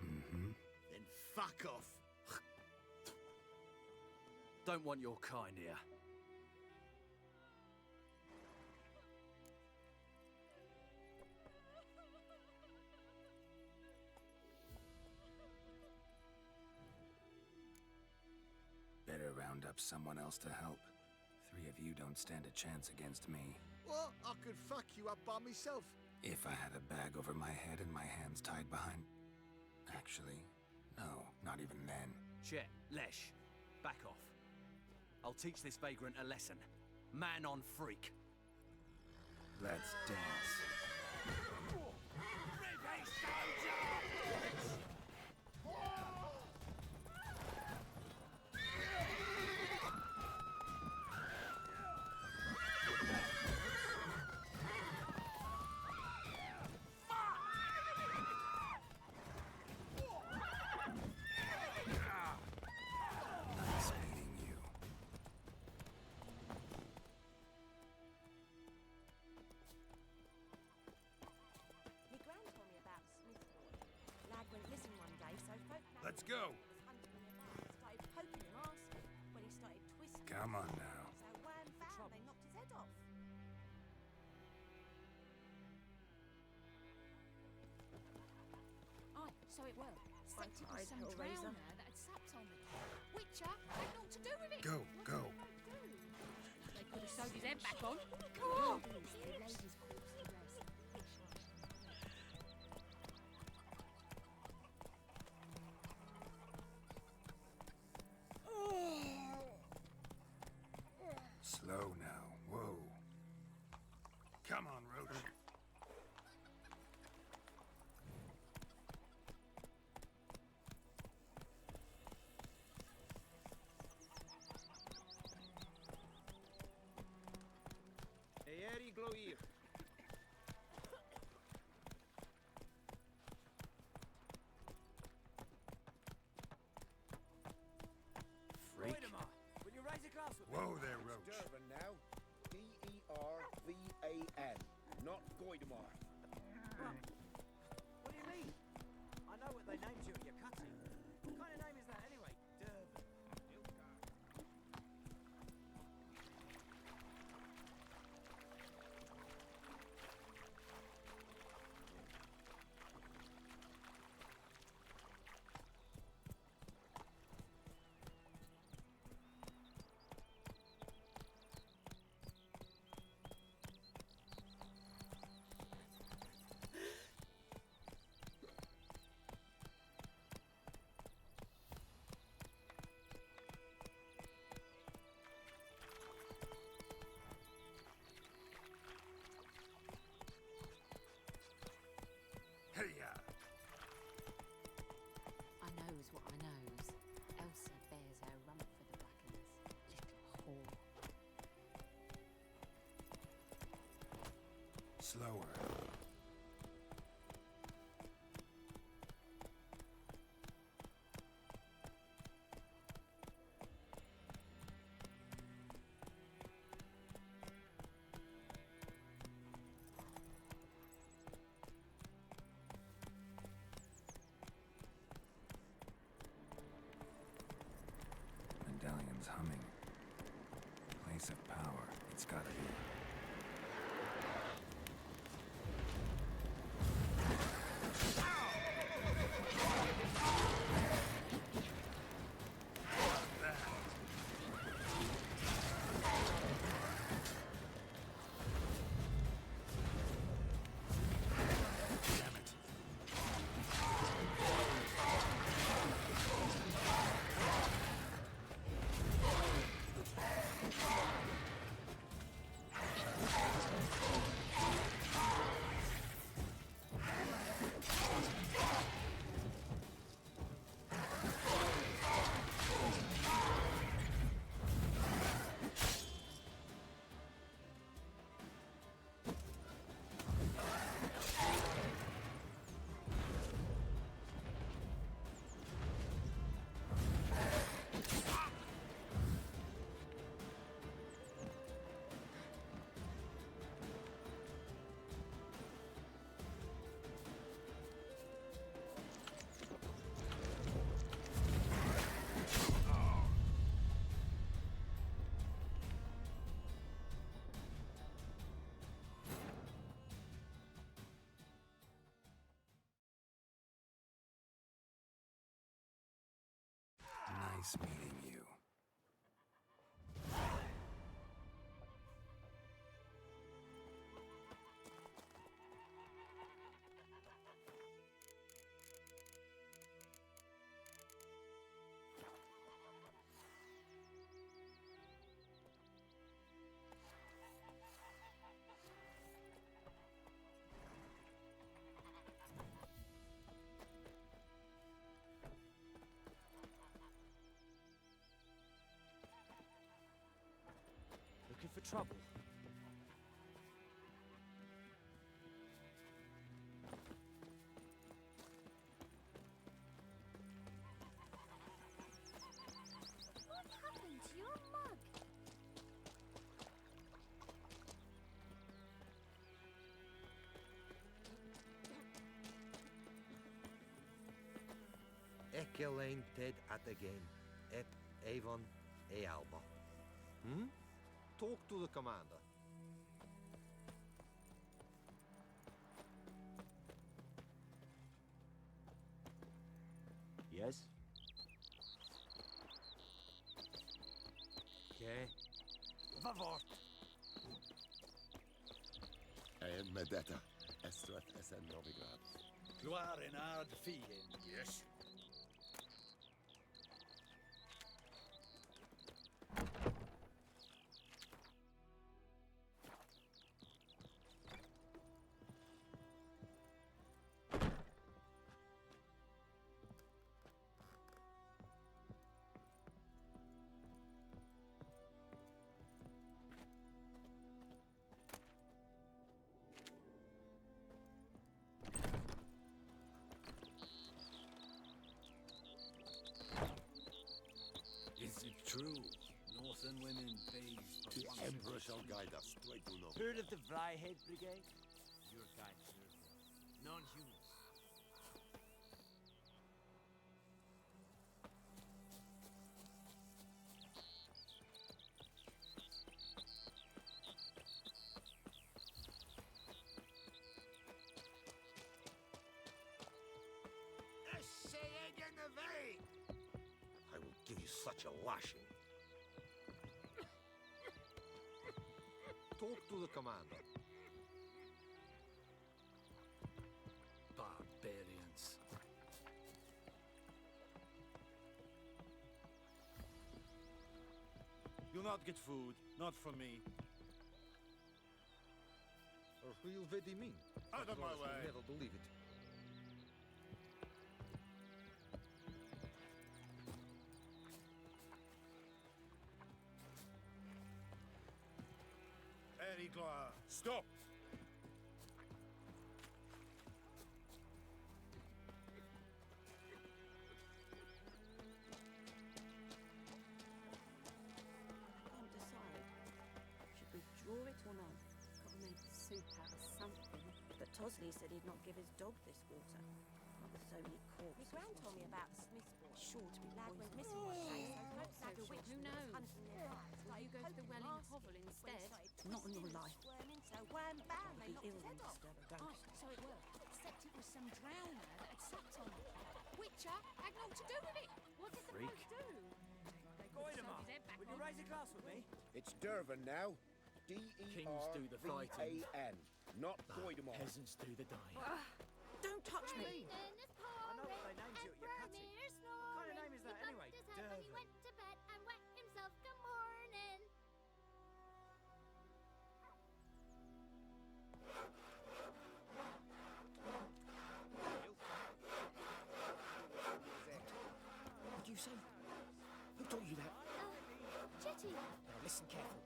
Mm-hmm. Then fuck off. Don't want your kind here. Better round up someone else to help. 3 of you don't stand a chance against me. What? I could fuck you up by myself. If I had a bag over my head and my hands tied behind... Actually, no, not even then. Chet, Lesh, back off. I'll teach this vagrant a lesson. Man on freak. Let's dance. Nice meeting you. Me gran told me about Smith boy. Lad went missing one day, so folk now Let's go. was hunting nearby, started poking him arse when he started twisting. Come on now. So wham bam, they knocked his head off. Aye, so it were. Said it was some Hellraiser. drowner that had supped on me. Witcher had naught to do with it. Go, go. They could have sewed his head back on. Go on. Slow now. Whoa. Come on, Roach. Eeri gloir. Freak. Will you raise a glass with Whoa there, Roach. Durban now. D-E-R-V-A-N. Not Goidemar. What do you mean? I know what they named you at your cutting. What kind of name is that anyway? Durban. Hey-ya! I knows what I knows. Elsa bears her rump for the Brackens. Little whore. Slower. Medallion's humming. Place of power. It's gotta be. Nice meeting you. Looking for trouble? What happened to your mug? Elaine dead at the game. Ep Avon e Alba. Hmm? Talk to the commander. Yes? Okay. Vavor! Medeta. Estrath Esen Novigrad. Gloire in ard fien. Yes. Is it true? Northern women bathe The Emperor shall guide us straight to Nova. Heard of the Vryhead Brigade? Your kind serve them. Non-humans. I will give you such a lashing. Talk to the commander. Barbarians. You'll not get food, not from me. Or real VOD mean? Out of my Otherwise way. you'll never believe it. Erigloire. Stop! Can't decide. Should we draw it or not? Gotta make soup out of something. But Tosley said he'd not give his dog this water. Not with so many corpses. My gran told me about Smith's Sure to be lad went missing one day, so perhaps like a witch that was hunting their lives. Will you go to the well in Hovel instead? Not on your life. So wham bam, they knocked his head off. Don't. So it worked. Except it was some drowner that had slept on it. Witcher had naught to do with it. What did the Freak. bloke do? Goidemar, will you raise a glass with me? It's Dervan now. Kings do the fighting. D-E-R-V-A-N. Not Goidemar. Peasants do the dying. Don't touch me. I know what they named you at your cutting. What kind of name is that anyway? He went to bed and wet himself. Good morning. What did you say? Who told you that? Jetty. Now listen careful.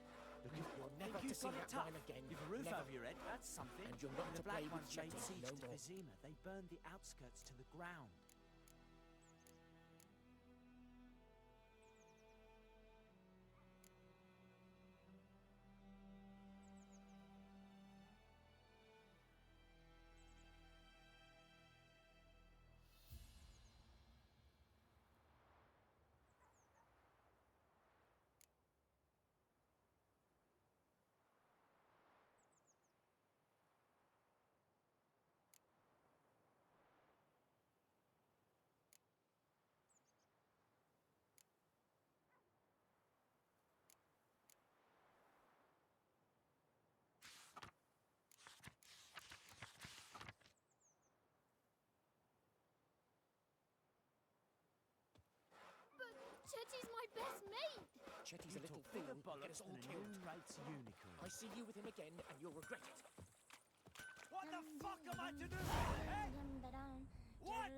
You're never Think to you've see got it that tough? wine again. You've a roof Never. over your head, that's something. And you're not When to the Black play with Ones laid Jetty, siege no to more. Vizima, they burned the outskirts to the ground. Chetty's my best mate! Chetty's a You little talk fool bigger who'll get us bollocks all than a killed. human rights unicorn. I see you with him again, and you'll regret it. What the fuck am I to do? Eh? What?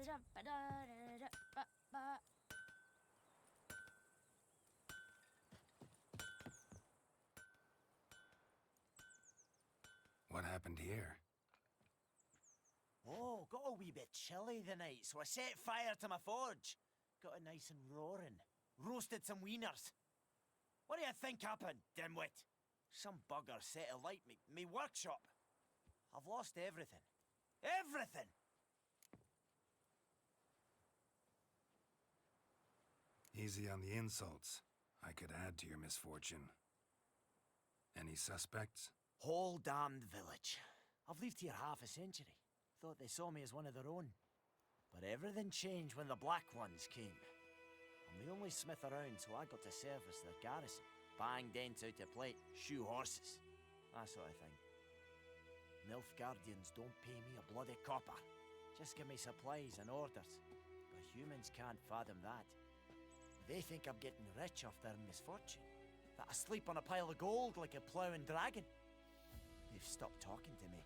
What happened here? Oh, got a wee bit chilly the night, so I set fire to my forge. Got it nice and roaring. Roasted some wieners. What do you think happened, dimwit? Some bugger set alight me workshop. I've lost everything. Everything! Easy on the insults. I could add to your misfortune. Any suspects? Whole damned village. I've lived here half a century. Thought they saw me as one of their own. But everything changed when the Black Ones came. I'm the only smith around, so I got to service their garrison. Bang dents out of plate, shoe horses. That sort of thing. Nilfgaardians don't pay me a bloody copper. Just give me supplies and orders. But humans can't fathom that. They think I'm getting rich off their misfortune. That I sleep on a pile of gold like a ploughing dragon. They've stopped talking to me.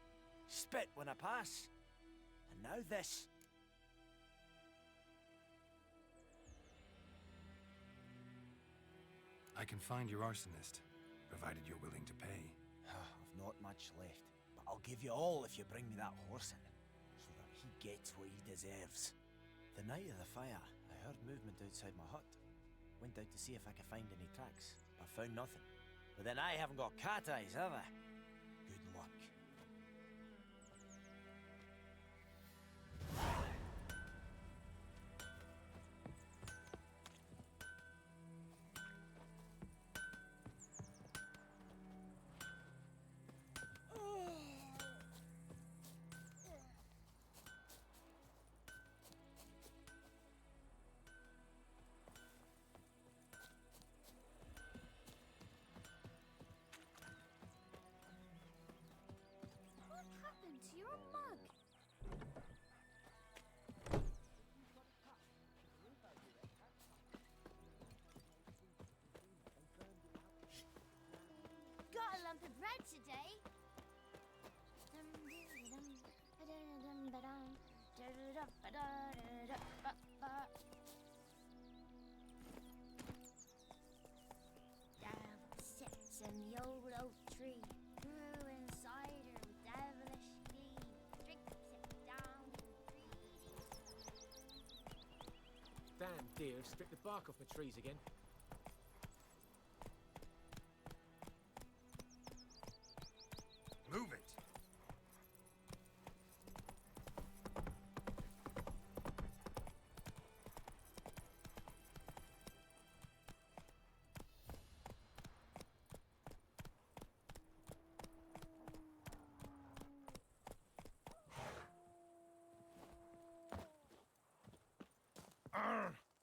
Spit when I pass. And now this. I can find your arsonist, provided you're willing to pay. I've not much left, but I'll give you all if you bring me that horse in, so that he gets what he deserves. The night of the fire, I heard movement outside my hut. Went out to see if I could find any tracks, but found nothing. But then I haven't got cat eyes, have I? Good luck. What happened to your mug? Got a lump of bread today. Down sits in the old oak tree, grew inside her with devilish glee. Drinks it down and Damn deer, stripped the bark off my trees again. Move it!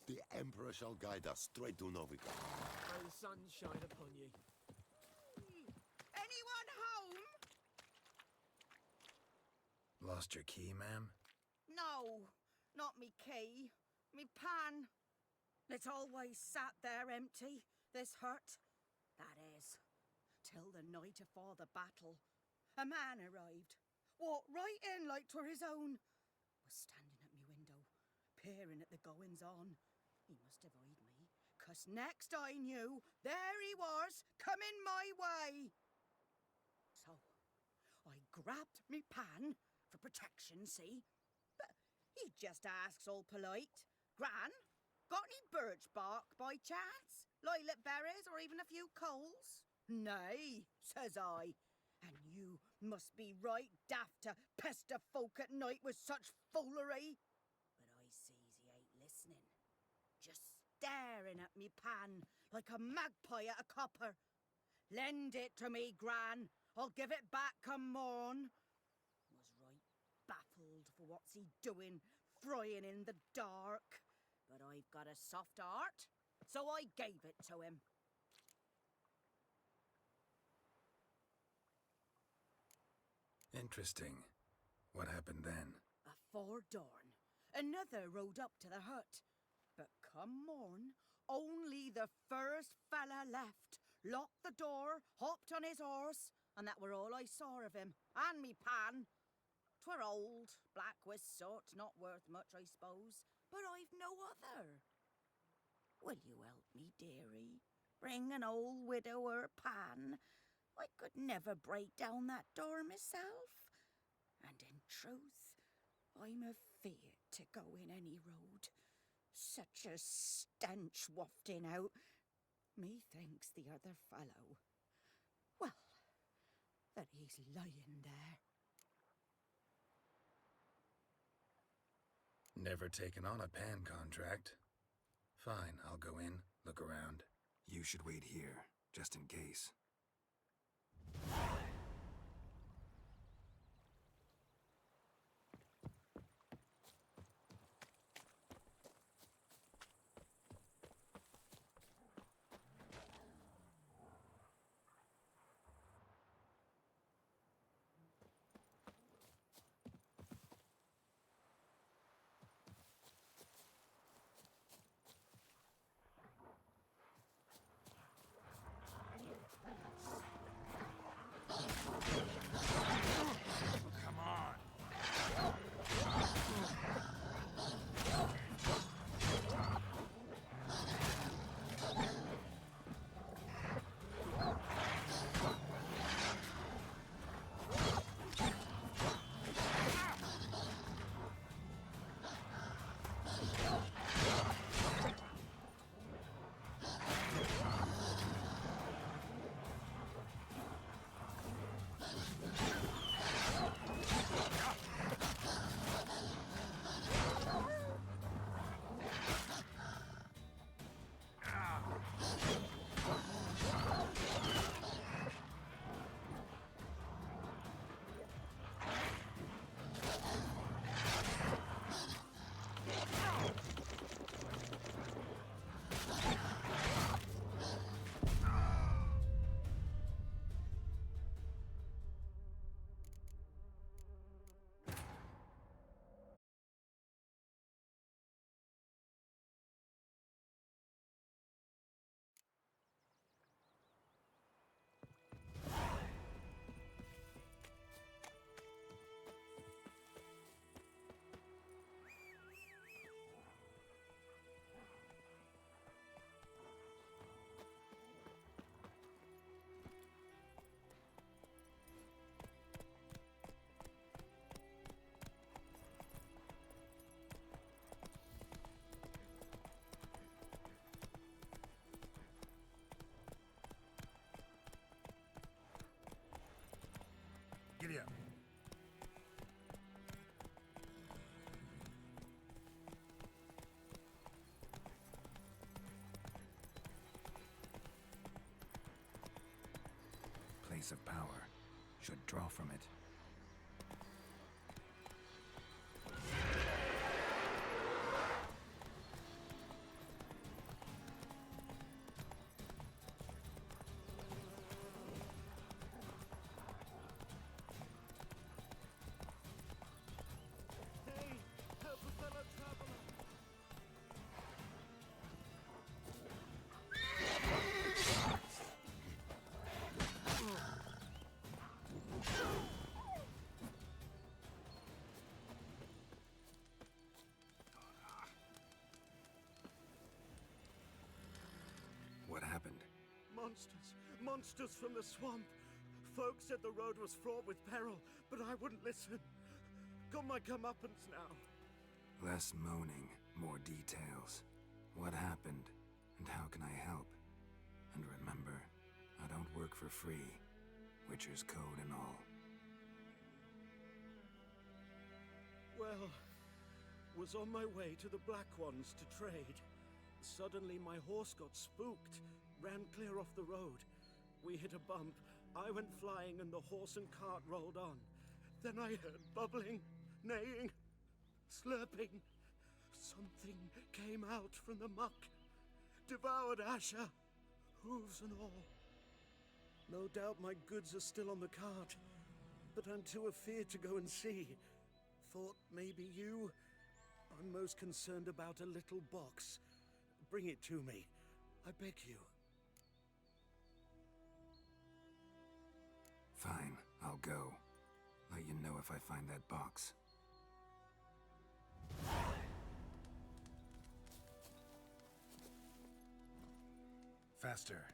The Emperor shall guide us straight to Novigrad. May the sun shine upon you. Anyone home? Lost your key, ma'am? No, not me key. Me pan. It's always sat there empty, this hut. That is, till the night afore the battle. A man arrived, walked right in like 'twere his own. Was standing at me window, peering at the goings-on. He must have eyed me, 'cause next I knew, there he was, coming my way. So, I grabbed me pan, for protection, see? But he just asks all polite, Gran, got any birch bark by chance? Lilac berries or even a few coals? Nay, says I. And you must be right daft to pester folk at night with such foolery. But I sees he ain't listening. Just staring at me pan like a magpie at a copper. Lend it to me, Gran. I'll give it back come morn. Was right baffled for what's he doing, frying in the dark. But I've got a soft heart, so I gave it to him. Interesting. What happened then? Afore dawn, another rode up to the hut. But come morn, only the first fella left, locked the door, hopped on his horse, and that were all I saw of him, and me pan. 'Twere old, black with soot, not worth much, I suppose, but I've no other. Will you help me, dearie? Bring an old widower pan? I could never break down that door myself. And in truth, I'm afeard to go in any road. Such a stench wafting out. Methinks the other fellow, well, that he's lying there. Never taken on a pan contract. Fine, I'll go in, look around. You should wait here, just in case. Giddy up. Place of power. Should draw from it. What happened? Monsters! Monsters from the swamp! Folks said the road was fraught with peril, but I wouldn't listen. Got my comeuppance now. Less moaning, more details. What happened, and how can I help? And remember, I don't work for free. Witcher's code and all. Well, was on my way to the Black Ones to trade. Suddenly my horse got spooked, ran clear off the road. We hit a bump, I went flying and the horse and cart rolled on. Then I heard bubbling, neighing, slurping. Something came out from the muck, devoured Asher, hooves and all. No doubt my goods are still on the cart, but I'm too afeard to go and see. Thought maybe you. I'm most concerned about a little box. Bring it to me. I beg you. Fine, I'll go. Let you know if I find that box. Faster.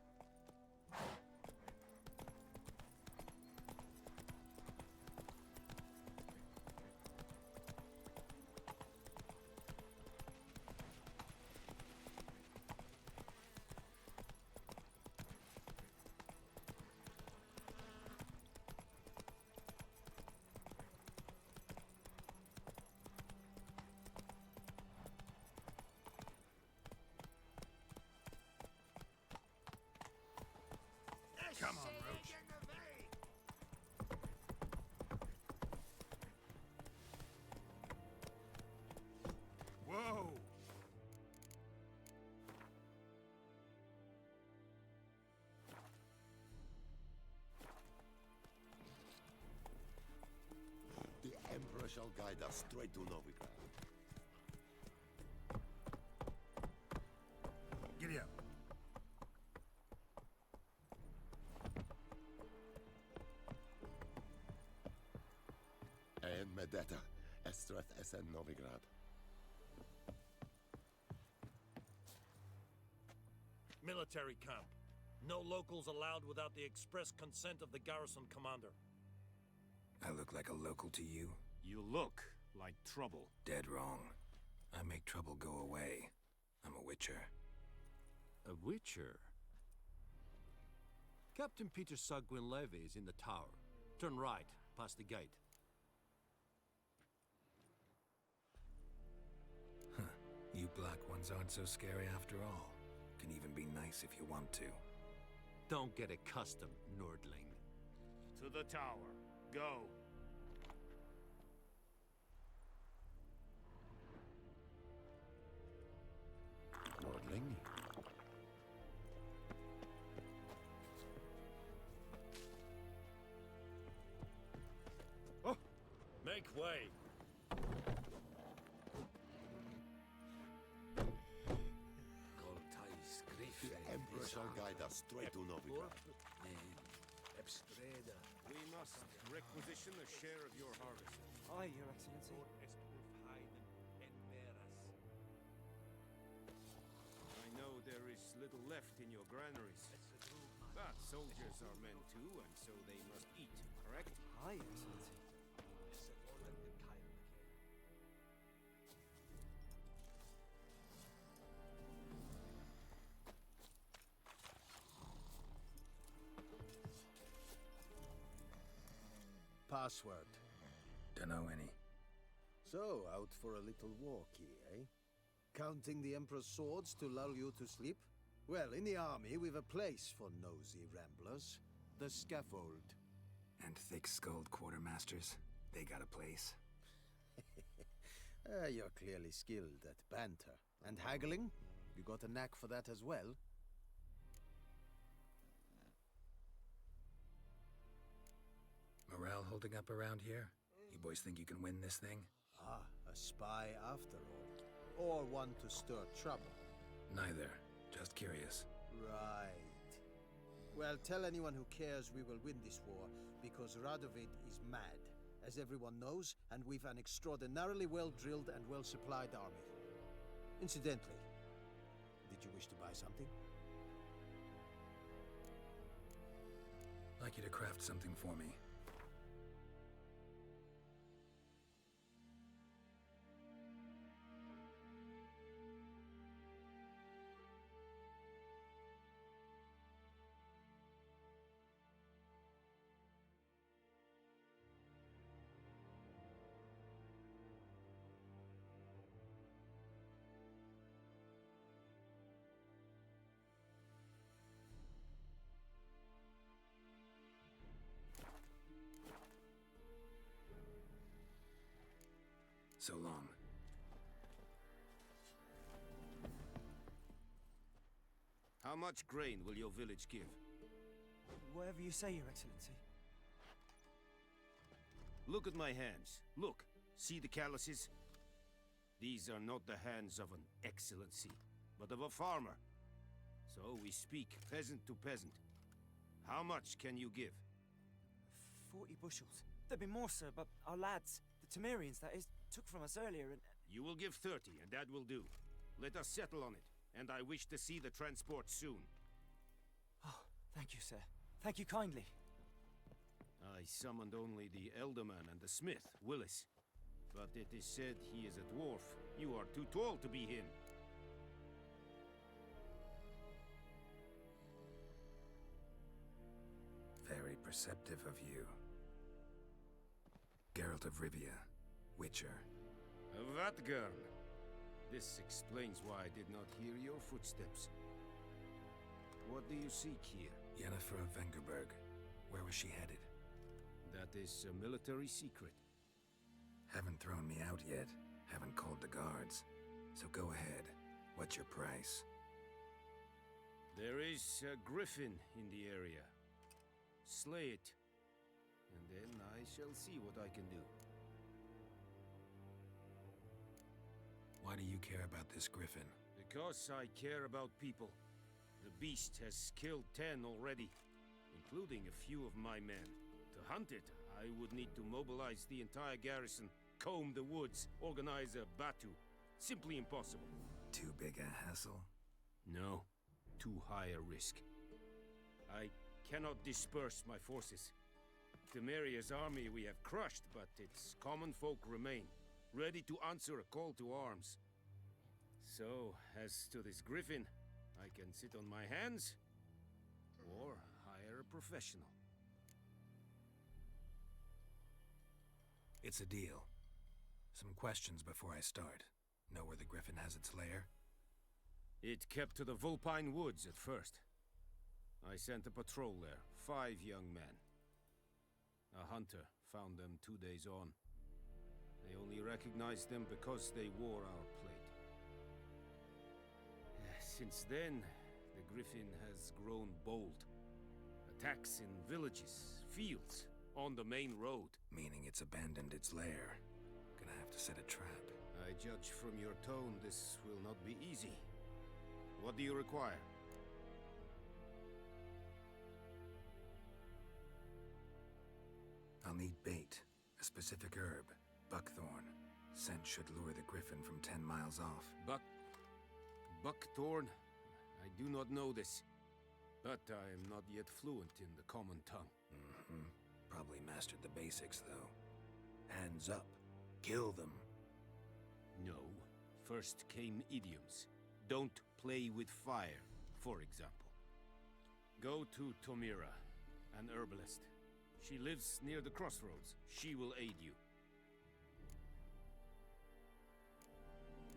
Come on, Roach. Whoa! The Emperor shall guide us straight to Novigrad. Giddy up. And Medetta, Estreth Essen Novigrad. Military camp. No locals allowed without the express consent of the garrison commander. I look like a local to you? You look like trouble. Dead wrong. I make trouble go away. I'm a witcher. A witcher? Captain Peter Sagwin Levy is in the tower. Turn right, past the gate. You black ones aren't so scary after all. Can even be nice if you want to. Don't get accustomed, Nordling. To the tower. Go. Nordling? Oh! Make way! The Emperor shall guide us straight to Novigrad. We must requisition a share of your harvest. Aye, Your Excellency. I know there is little left in your granaries. But soldiers are men too, and so they must eat, correct? Aye, Your Excellency. Password. Dunno any. So, out for a little walkie, eh? Counting the Emperor's swords to lull you to sleep? Well, in the army, we've a place for nosy ramblers. The scaffold. And thick-skulled quartermasters. They got a place. You're clearly skilled at banter. And haggling? You got a knack for that as well? Morale holding up around here? You boys think you can win this thing? Ah, a spy after all. Or one to stir trouble. Neither. Just curious. Right. Well, tell anyone who cares we will win this war, because Radovid is mad, as everyone knows, and we've an extraordinarily well-drilled and well-supplied army. Incidentally, did you wish to buy something? I'd like you to craft something for me. So long. How much grain will your village give? Whatever you say, Your Excellency. Look at my hands. Look. See the calluses? These are not the hands of an excellency, but of a farmer. So we speak peasant to peasant. How much can you give? 40 bushels. There'd be more, sir, but our lads, the Temerians, that is, took from us earlier and... You will give 30, and that will do. Let us settle on it, and I wish to see the transport soon. Oh, thank you, sir. Thank you kindly. I summoned only the Elderman and the smith, Willis. But it is said he is a dwarf. You are too tall to be him. Very perceptive of you. Geralt of Rivia, Witcher. Vatgern. This explains why I did not hear your footsteps. What do you seek here? Yennefer of Vengerberg. Where was she headed? That is a military secret. Haven't thrown me out yet. Haven't called the guards. So go ahead. What's your price? There is a griffin in the area. Slay it. And then I shall see what I can do. Why do you care about this griffin? Because I care about people. The beast has killed 10 already, including a few of my men. To hunt it, I would need to mobilize the entire garrison, comb the woods, organize a batu. Simply impossible. Too big a hassle? No. Too high a risk. I cannot disperse my forces. Temeria's army we have crushed, but its common folk remain, ready to answer a call to arms. So, as to this griffin, I can sit on my hands, or hire a professional. It's a deal. Some questions before I start. Know where the griffin has its lair? It kept to the Vulpine Woods at first. I sent a patrol there, 5 young men. A hunter found them 2 days on. They only recognized them because they wore our plate. Since then, the griffin has grown bold. Attacks in villages, fields, on the main road. Meaning it's abandoned its lair. Gonna have to set a trap. I judge from your tone this will not be easy. What do you require? I'll need bait, a specific herb, buckthorn. Scent should lure the griffin from 10 miles off. Buckthorn? I do not know this. But I am not yet fluent in the common tongue. Probably mastered the basics, though. Hands up. Kill them. No. First came idioms. Don't play with fire, for example. Go to Tomira, an herbalist. She lives near the crossroads. She will aid you.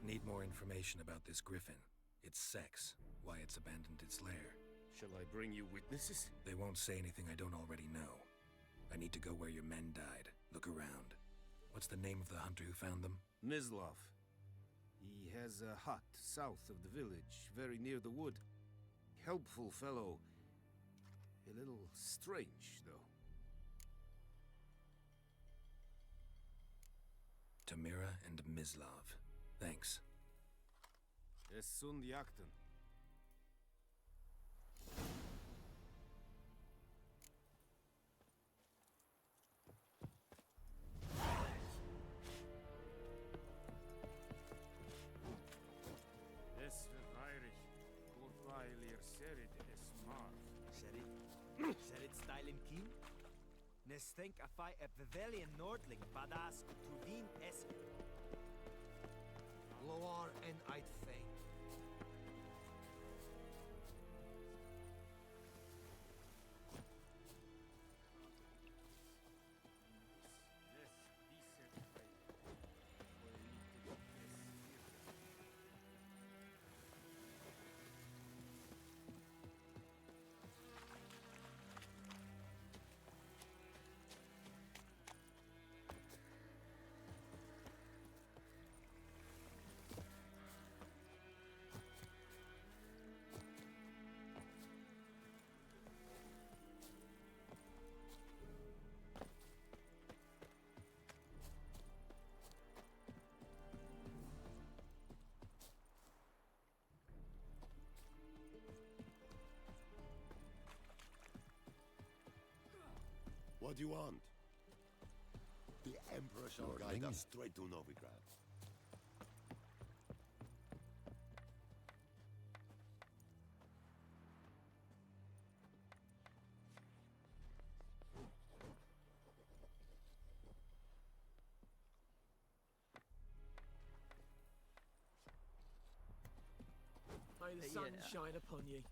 Need more information about this griffin. Its sex, why it's abandoned its lair. Shall I bring you witnesses? They won't say anything I don't already know. I need to go where your men died. Look around. What's the name of the hunter who found them? Mislav. He has a hut south of the village, very near the wood. Helpful fellow. A little strange, though. Tomira and Mislav. Thanks. Es sunt jakten. Es verweirig. Kurpailir serit es mar. Serit stylen keen? Nes think a fight a Pavilion Nordling badass Trudin es. Loar and I'd faint. What do you want? The Emperor shall guide us straight to Novigrad. May the sun shine upon ye.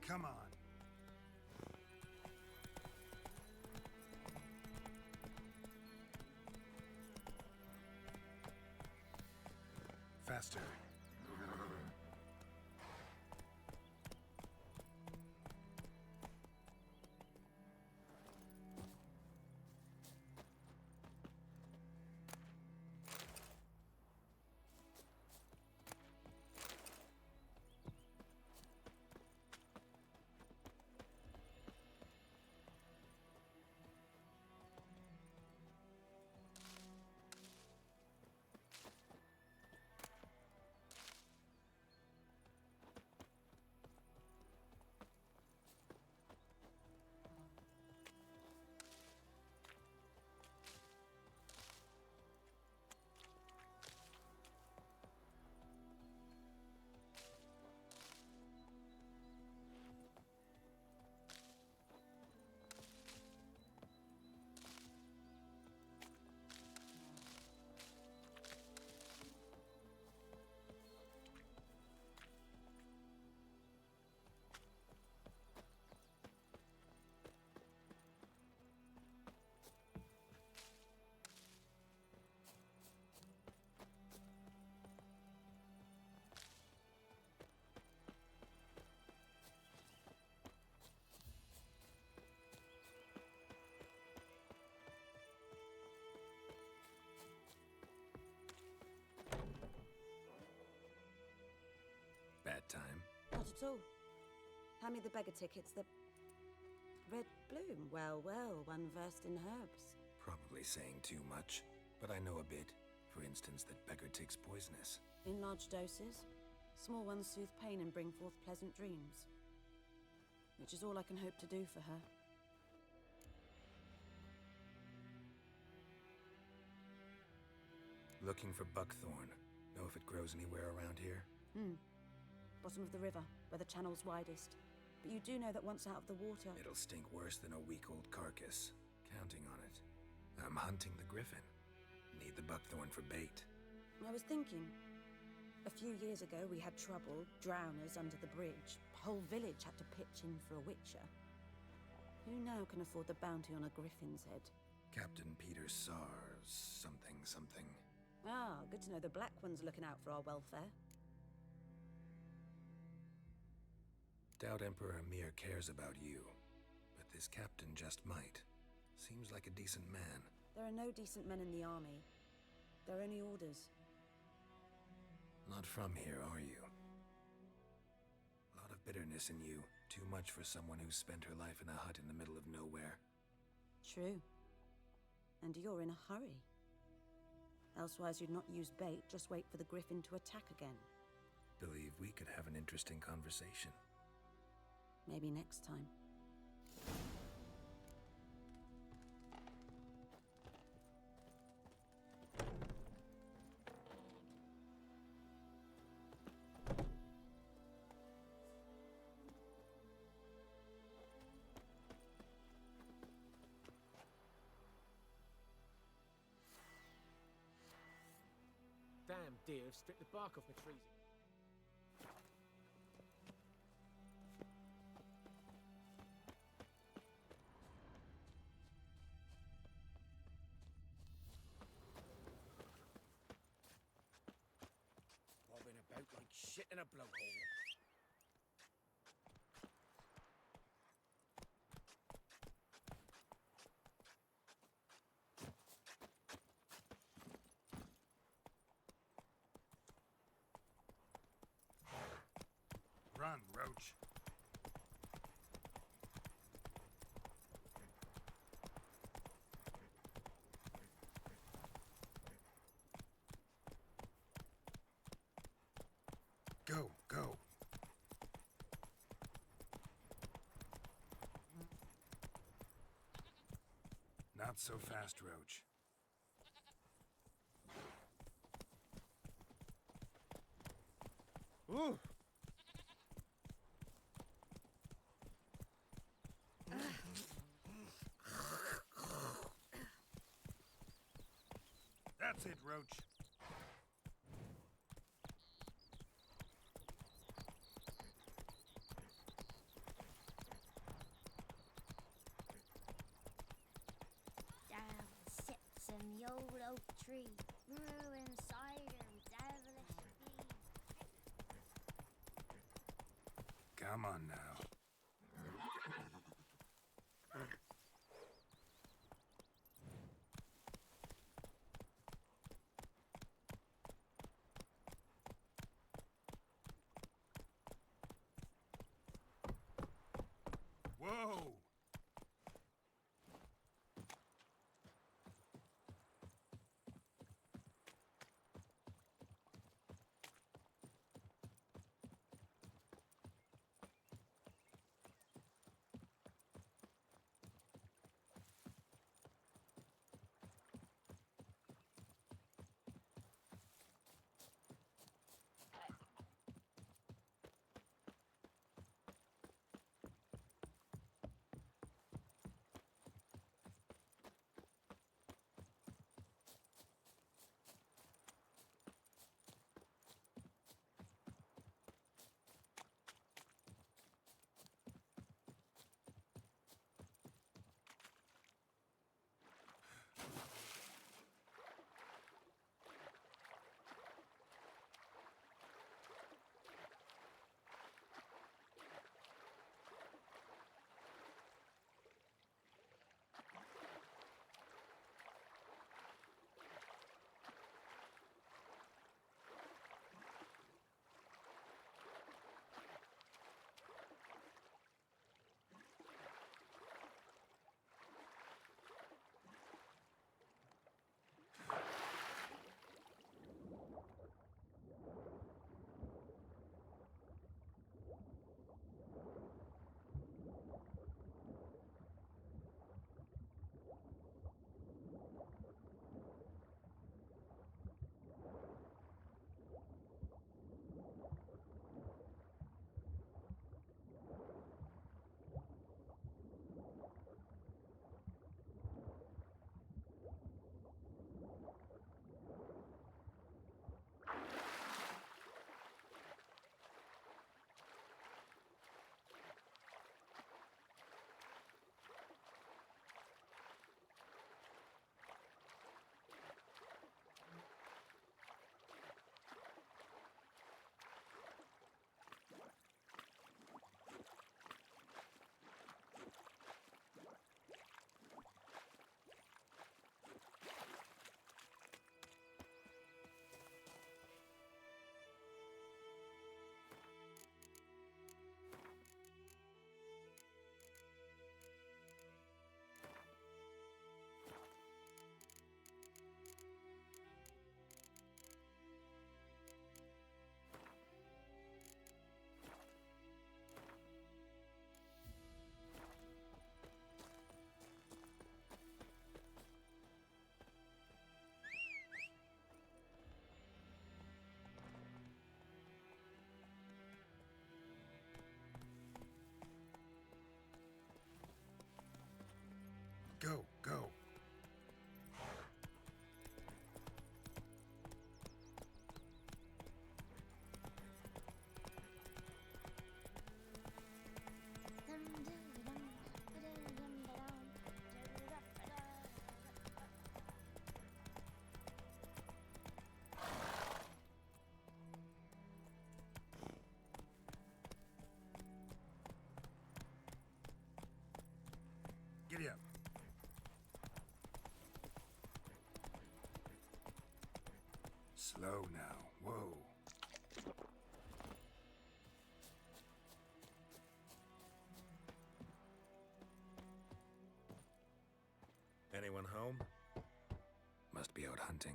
Come on. Faster. Bad time. Not at all. Hand me the beggar tickets, the red bloom. Well, well, one versed in herbs. Probably saying too much, but I know a bit. For instance, that beggar tick's poisonous. In large doses. Small ones soothe pain and bring forth pleasant dreams. Which is all I can hope to do for her. Looking for buckthorn. Know if it grows anywhere around here? Bottom of the river, where the channel's widest. But you do know that once out of the water... It'll stink worse than a week-old carcass. Counting on it. I'm hunting the griffin. Need the buckthorn for bait. I was thinking... A few years ago, we had trouble, drowners under the bridge. The whole village had to pitch in for a witcher. Who now can afford the bounty on a griffin's head? Captain Peter Sars, something. Ah, good to know the Black One's looking out for our welfare. Doubt Emperor Emir cares about you, but this captain just might. Seems like a decent man. There are no decent men in the army. They're only orders. Not from here, are you? A lot of bitterness in you. Too much for someone who spent her life in a hut in the middle of nowhere. True. And you're in a hurry. Elsewise you'd not use bait, just wait for the griffin to attack again. Believe we could have an interesting conversation. Maybe next time. Dan, damn deer have stripped the bark off my trees. Bobbing about like shit in a blowhole. Run, Roach. Go, go. Not so fast, Roach. Ooh! That's it, Roach. Down sits in the old oak tree, brewing cider with devilish speed. Come on now. Whoa! Go, go. Giddy up. Slow now. Whoa. Anyone home? Must be out hunting.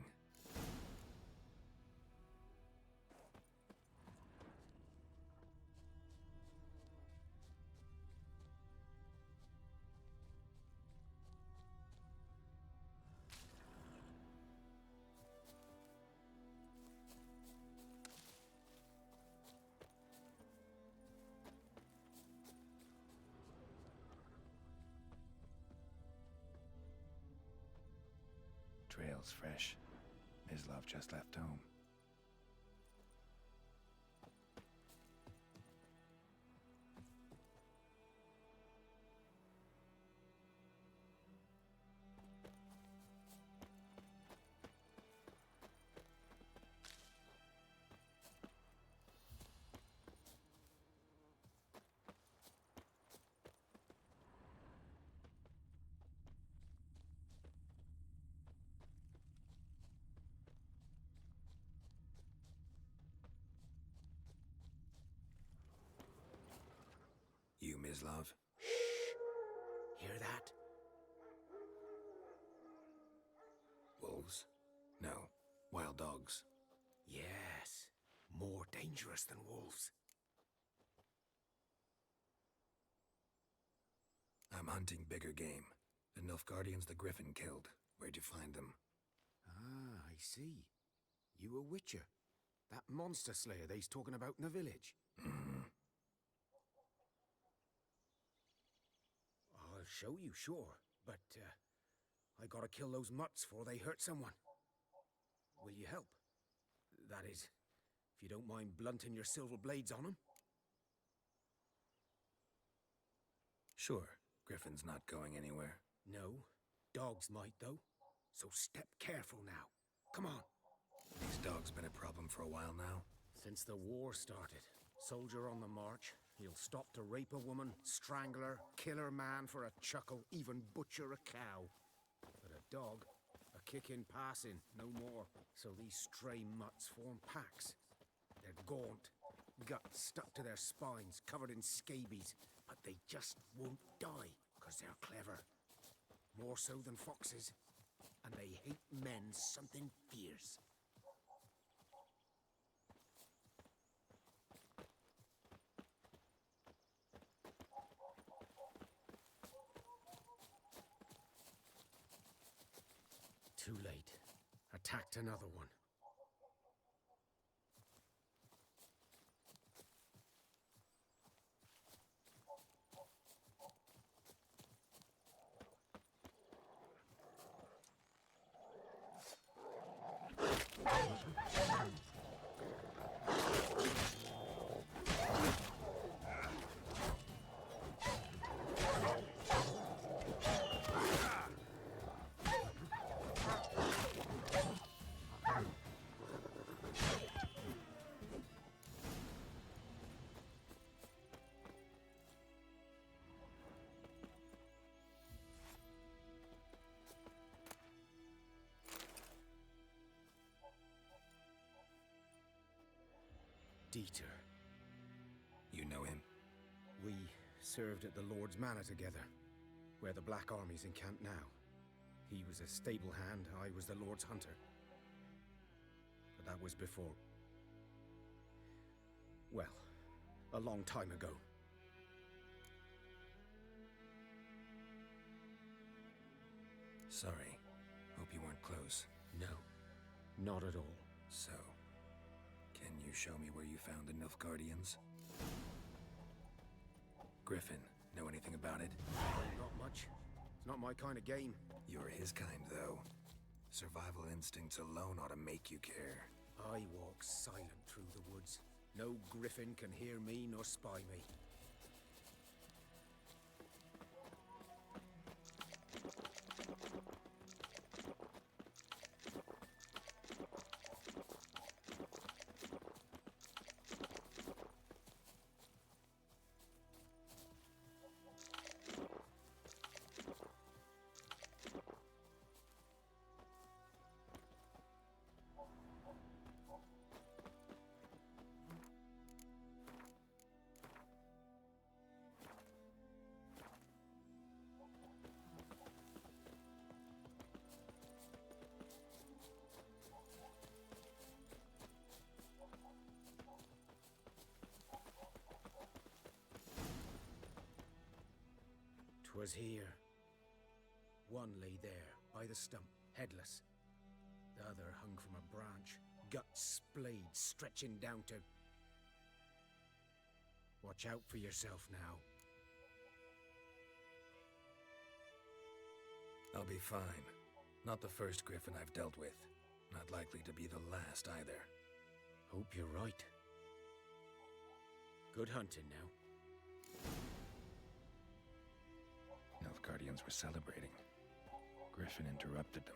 Trail's fresh. Mislav just left home. You, Mislav? Hear that? Wolves? No. Wild dogs. Yes. More dangerous than wolves. I'm hunting bigger game. The Nilfgaardians the Griffin killed. Where'd you find them? Ah, I see. You a witcher. That monster slayer they's talking about in the village. I'll show you, sure. But, I gotta kill those mutts before they hurt someone. Will you help? That is, if you don't mind blunting your silver blades on them. Sure. Griffin's not going anywhere. No. Dogs might, though. So step careful now. Come on. These dogs been a problem for a while now? Since the war started. Soldier on the march. He'll stop to rape a woman, strangle her, kill her man for a chuckle, even butcher a cow. But a dog, a kick in passing, no more. So these stray mutts form packs. They're gaunt, guts stuck to their spines, covered in scabies. But they just won't die, 'cause they're clever. More so than foxes. And they hate men something fierce. Too late. Attacked another one. Dieter. You know him? We served at the Lord's Manor together, where the Black Army's encamped now. He was a stable hand, I was the Lord's hunter. But that was before... well, a long time ago. Sorry. Hope you weren't close. No, not at all. So, can you show me where you found the Nilfgaardians? Griffin, know anything about it? Not much. It's not my kind of game. You're his kind, though. Survival instincts alone ought to make you care. I walk silent through the woods. No griffin can hear me nor spy me. 'Twas here. One lay there, by the stump, headless. The other hung from a branch, guts splayed, stretching down to... Watch out for yourself now. I'll be fine. Not the first griffin I've dealt with. Not likely to be the last either. Hope you're right. Good hunting now. Nilfgaardians were celebrating. Griffin interrupted them.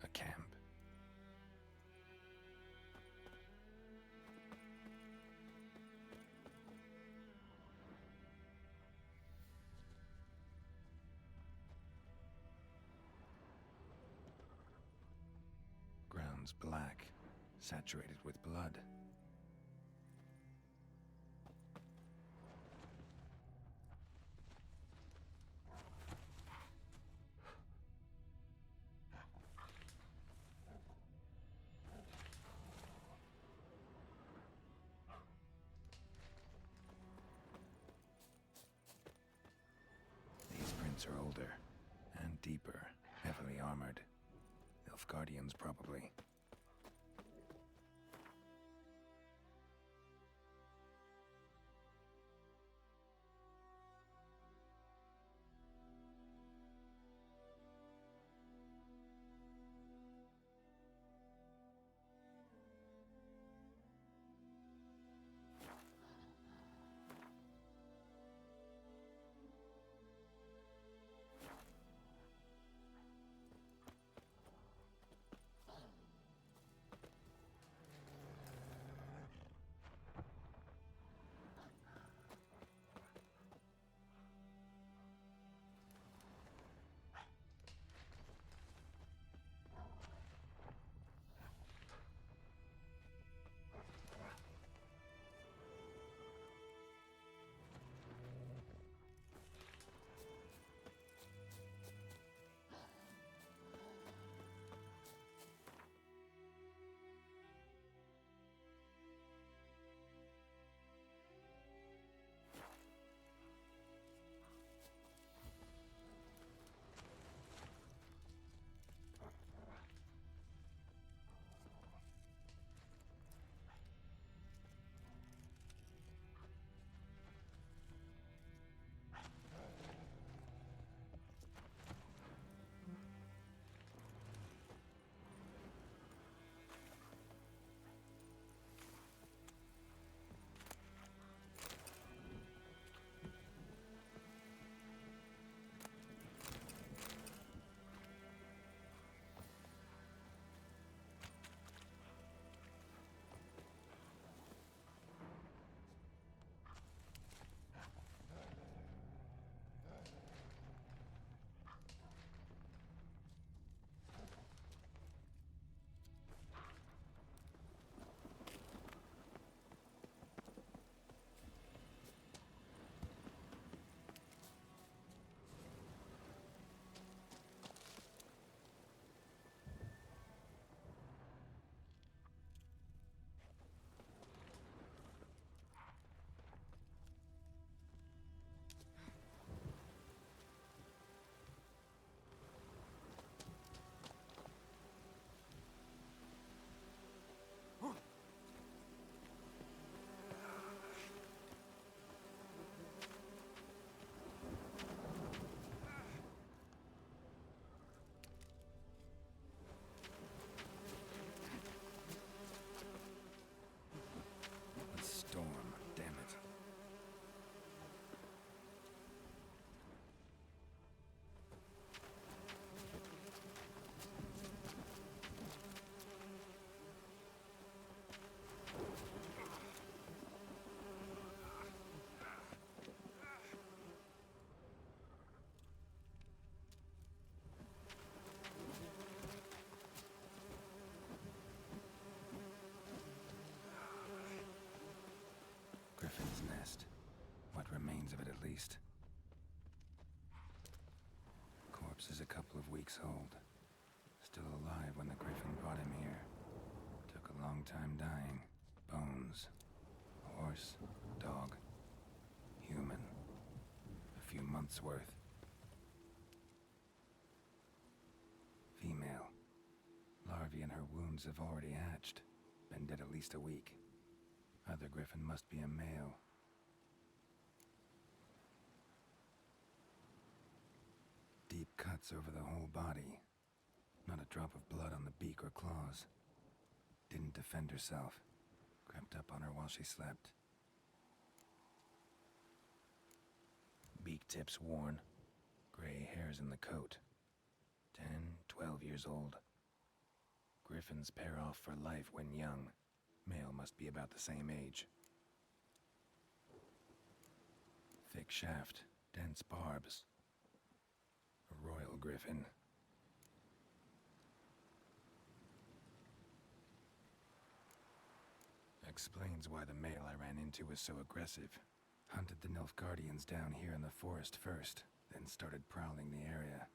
A camp. Ground's black, saturated with blood. These prints are older and deeper, heavily armored. Nilfgaardians, probably. weeks old. Still alive when the griffin brought him here. Took a long time dying. Bones. Horse, dog, human. A few months' worth. Female. Larvae in her wounds have already hatched. Been dead at least a week. Other griffin must be a male. Deep cuts over the whole body. Not a drop of blood on the beak or claws. Didn't defend herself. Crept up on her while she slept. Beak tips worn. Gray hairs in the coat. 10, 12 years old. Griffins pair off for life when young. Male must be about the same age. Thick shaft, dense barbs. A royal griffin. Explains why the male I ran into was so aggressive. Hunted the Nilfgaardians down here in the forest first, then started prowling the area.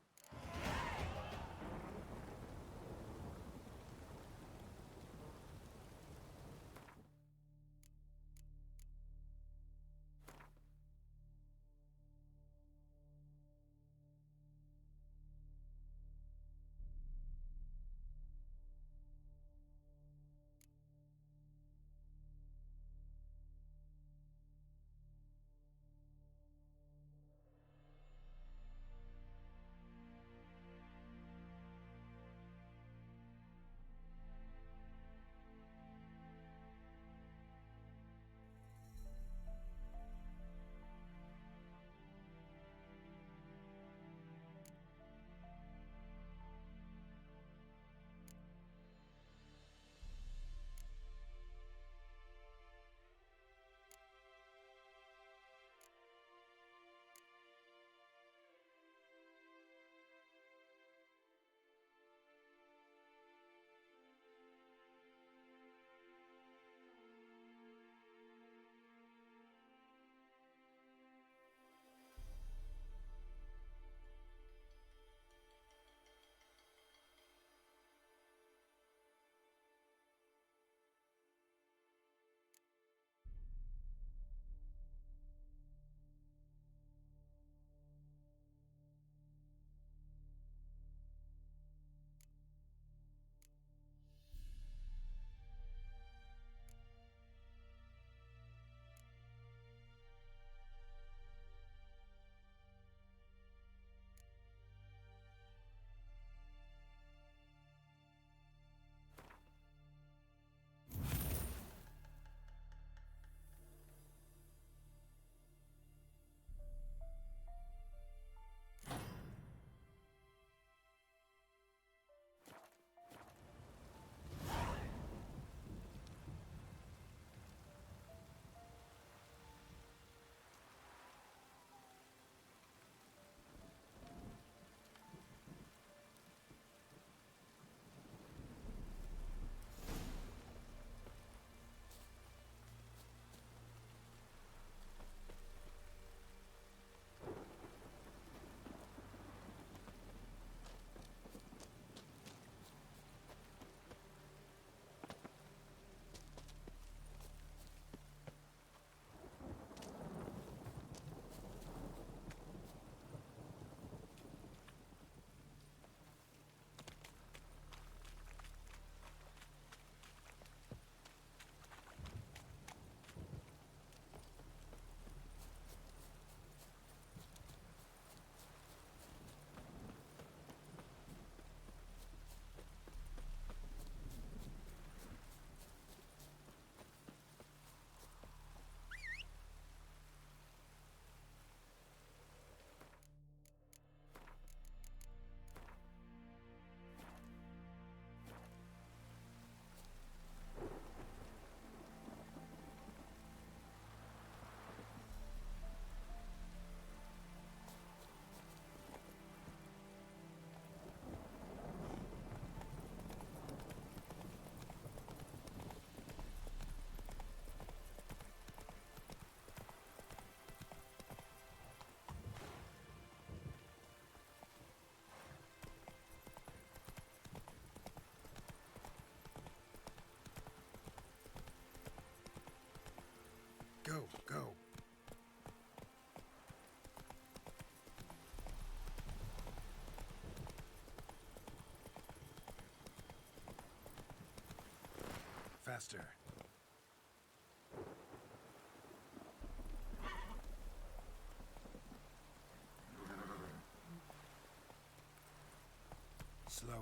Go, go. Faster. Slower.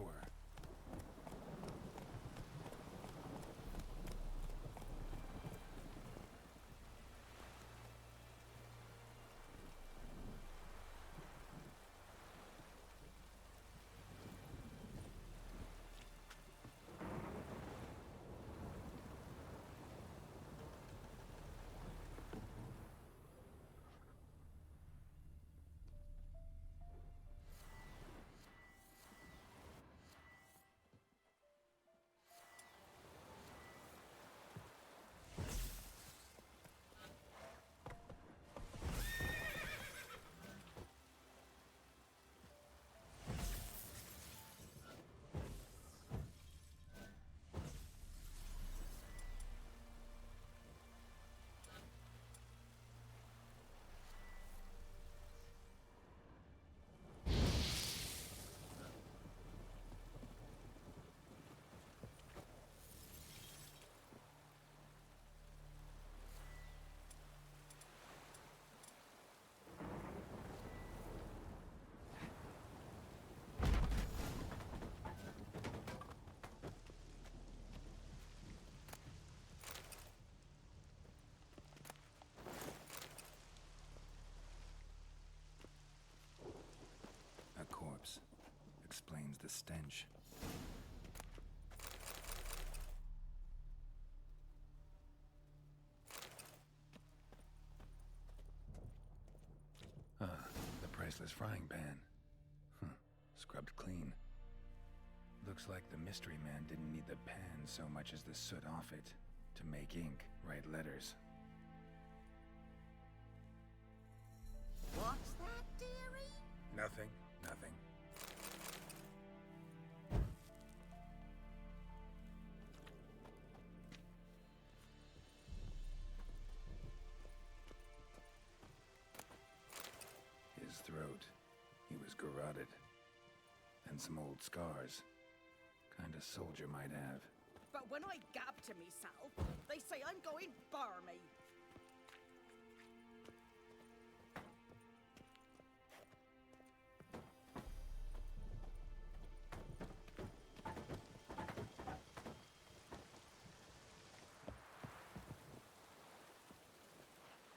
Corpse explains the stench. Ah, the priceless frying pan. Scrubbed clean. Looks like the mystery man didn't need the pan so much as the soot off it to make ink, write letters. What's that, dearie? Nothing. Nothing. His throat. He was garroted. And some old scars. Kind of soldier might have. But when I gab to myself, they say I'm going barmy.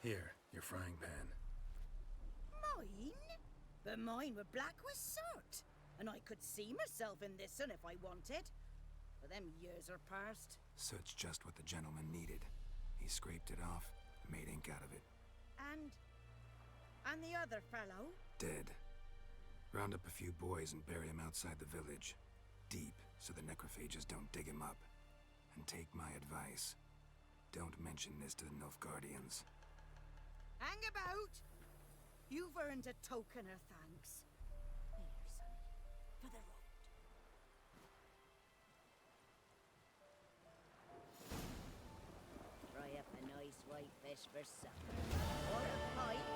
Here, your frying pan. Mine? But mine were black with soot. And I could see myself in this one if I wanted. But them years are past. Soot's just what the gentleman needed. He scraped it off, made ink out of it. And the other fellow? Dead. Round up a few boys and bury him outside the village. Deep, so the necrophages don't dig him up. And take my advice. Don't mention this to the Nilfgaardians. Hang about! You've earned a token of thanks. Here, sonny, for the road. Fry up a nice white fish for supper. Or a pipe.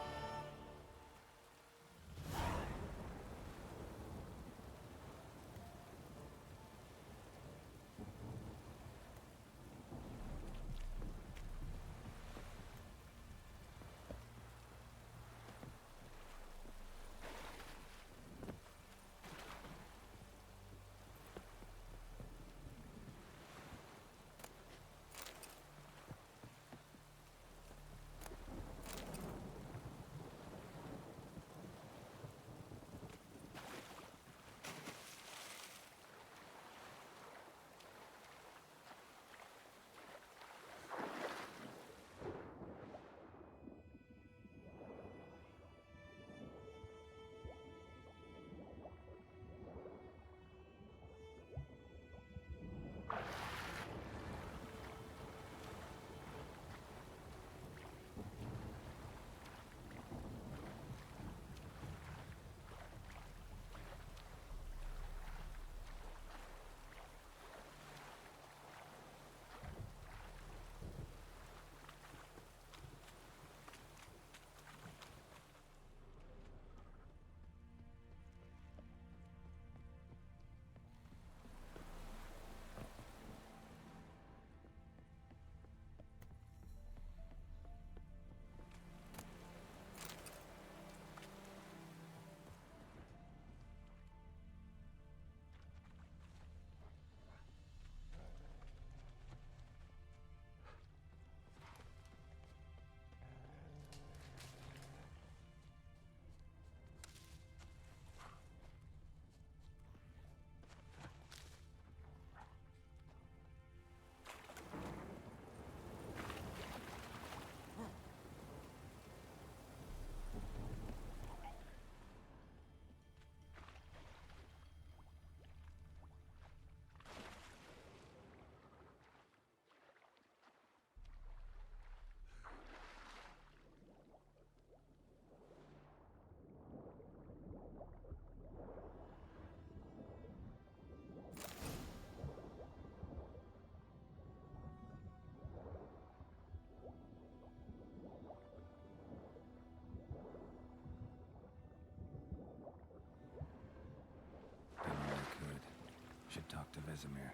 Vesemir.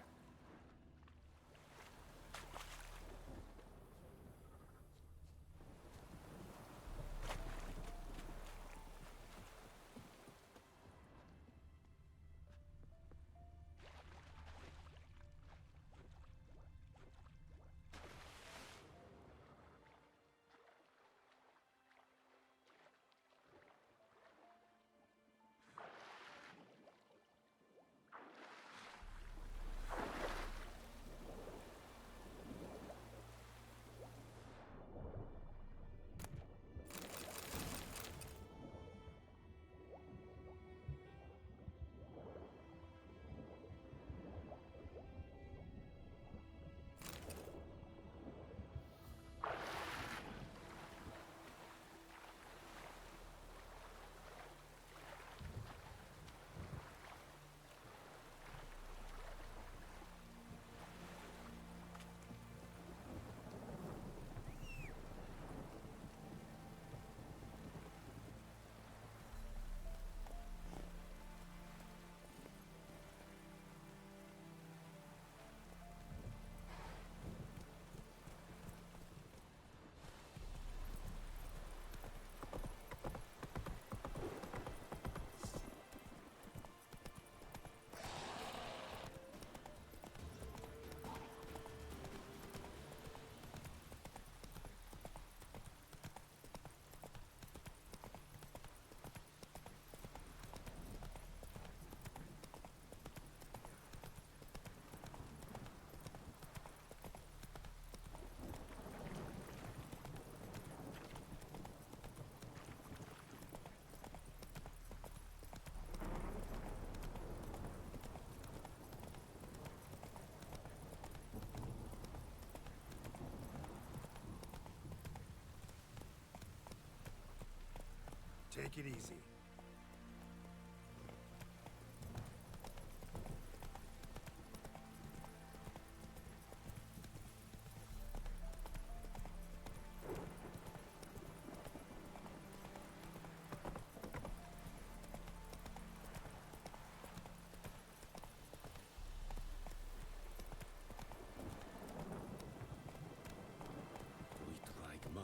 Take it easy.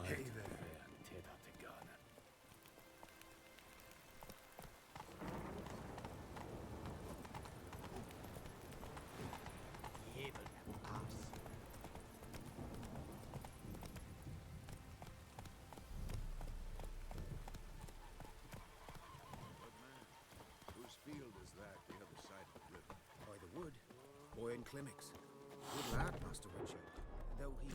Hey there. Whose field is that, the other side of the river? By the wood. Boy in clinics. Good lad, Master Richard. Though he...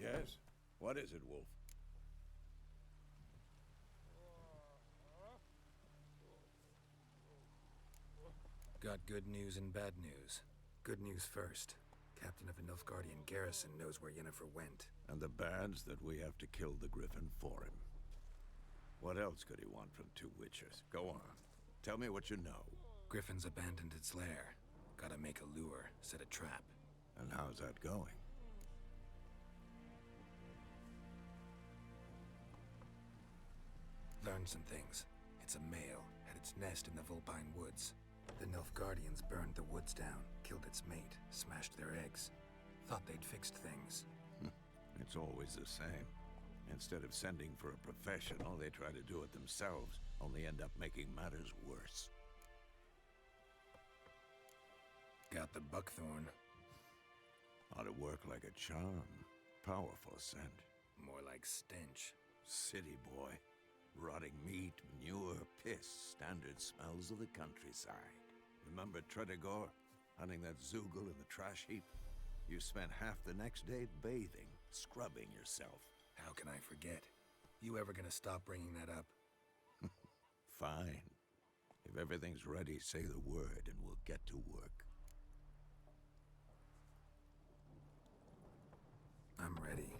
Yes? What is it, Wolf? Got good news and bad news. Good news first. Captain of a Nilfgaardian garrison knows where Yennefer went. And the bad's that we have to kill the Griffin for him. What else could he want from two witchers? Go on. Tell me what you know. Griffin's abandoned its lair. Gotta make a lure, set a trap. And how's that going? Learned some things. It's a male, had its nest in the Vulpine Woods. The Nilfgaardians burned the woods down, killed its mate, smashed their eggs. Thought they'd fixed things. It's always the same. Instead of sending for a professional, they try to do it themselves, only end up making matters worse. Got the buckthorn. Ought to work like a charm. Powerful scent. More like stench. City boy. Rotting meat, manure, piss, standard smells of the countryside. Remember Tredegor? Hunting that Zoogle in the trash heap? You spent half the next day bathing, scrubbing yourself. How can I forget? You ever gonna stop bringing that up? Fine. If everything's ready, say the word and we'll get to work. I'm ready.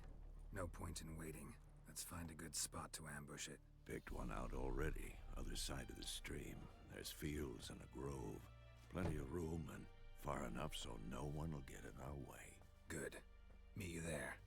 No point in waiting. Let's find a good spot to ambush it. Picked one out already. Other side of the stream. There's fields and a grove. Plenty of room and far enough so no one will get in our way. Good. Meet you there.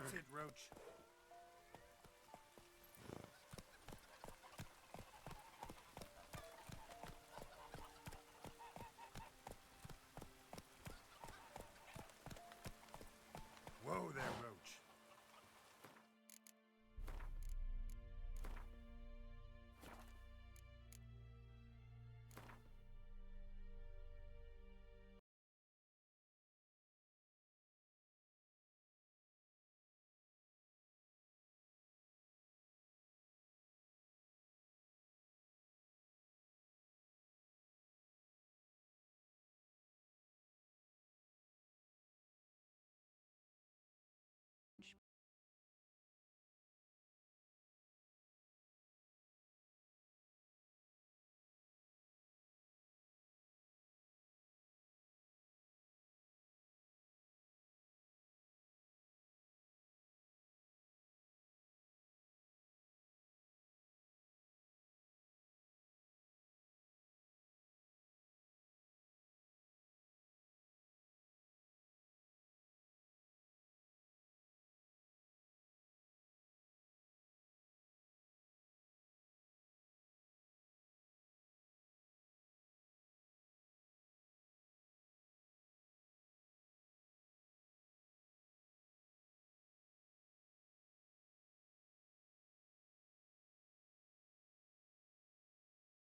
That's it, Roach.